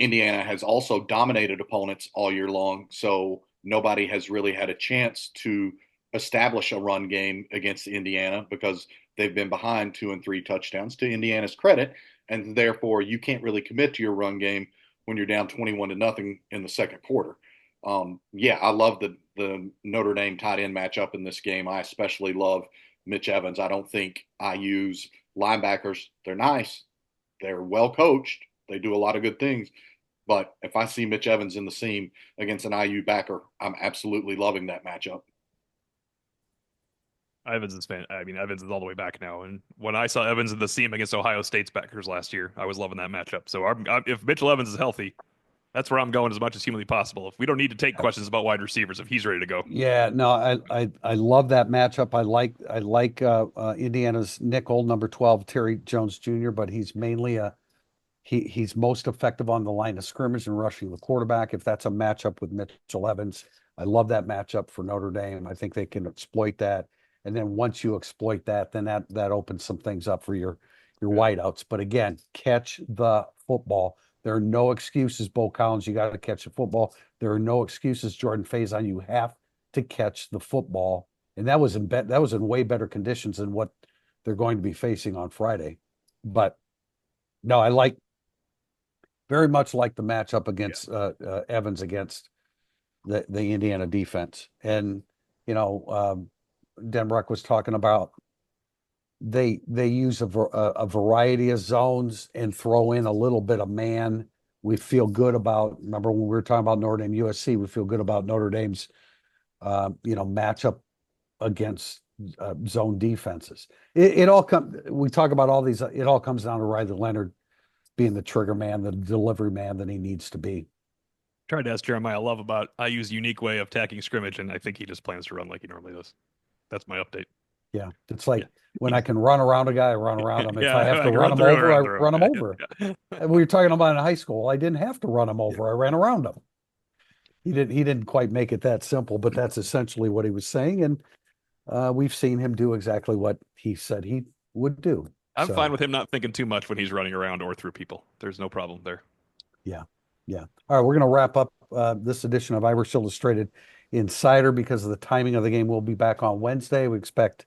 Indiana has also dominated opponents all year long, so nobody has really had a chance to establish a run game against Indiana because they've been behind 2 and 3 touchdowns to Indiana's credit, and therefore you can't really commit to your run game when you're down 21 to nothing in the second quarter. Yeah, I love the Notre Dame tight end matchup in this game. I especially love Mitch Evans. I don't think IU's linebackers, they're nice. They're well coached. They do a lot of good things. But if I see Mitch Evans in the seam against an IU backer, I'm absolutely loving that matchup. Evans is Evans is all the way back now. And when I saw Evans in the seam against Ohio State's backers last year, I was loving that matchup. So if Mitchell Evans is healthy, that's where I'm going as much as humanly possible. If we don't need to take questions about wide receivers, if he's ready to go. Yeah, no, I love that matchup. I like Indiana's nickel number 12, Terry Jones Jr., but he's mainly he's most effective on the line of scrimmage and rushing the quarterback. If that's a matchup with Mitchell Evans, I love that matchup for Notre Dame. I think they can exploit that. And then once you exploit that, then that opens some things up for your wideouts. But again, catch the football. There are no excuses, Bo Collins. You got to catch the football. There are no excuses, Jordan Faison. You have to catch the football, and that was in way better conditions than what they're going to be facing on Friday. But no, I very much like the matchup against Evans against the Indiana defense. And Denbrock was talking about they use a variety of zones and throw in a little bit of man. We feel good about, remember when we were talking about Notre Dame USC, we feel good about Notre Dame's matchup against zone defenses. We talk about all these, it all comes down to Riley Leonard being the trigger man, the delivery man that he needs to be. Tried to ask Jeremiah Love about IU's unique way of attacking scrimmage, and I think he just plans to run like he normally does. That's my update. Yeah, it's like when I can run around a guy, I run around him. If I have to run him through, over, I through. run him over. We were talking about in high school. I didn't have to run him over. I ran around him. He didn't quite make it that simple, but that's essentially what he was saying. And we've seen him do exactly what he said he would do. I'm fine with him not thinking too much when he's running around or through people. There's no problem there. Yeah. All right, we're going to wrap up this edition of Irish Illustrated Insider because of the timing of the game. We'll be back on Wednesday. We expect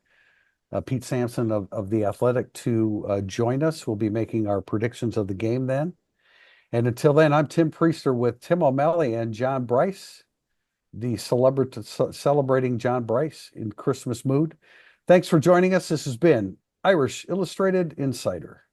Pete Sampson of The Athletic to join us. We'll be making our predictions of the game then. And until then, I'm Tim Priester with Tim O'Malley and John Bryce, the celebrating John Bryce in Christmas mood. Thanks for joining us. This has been Irish Illustrated Insider.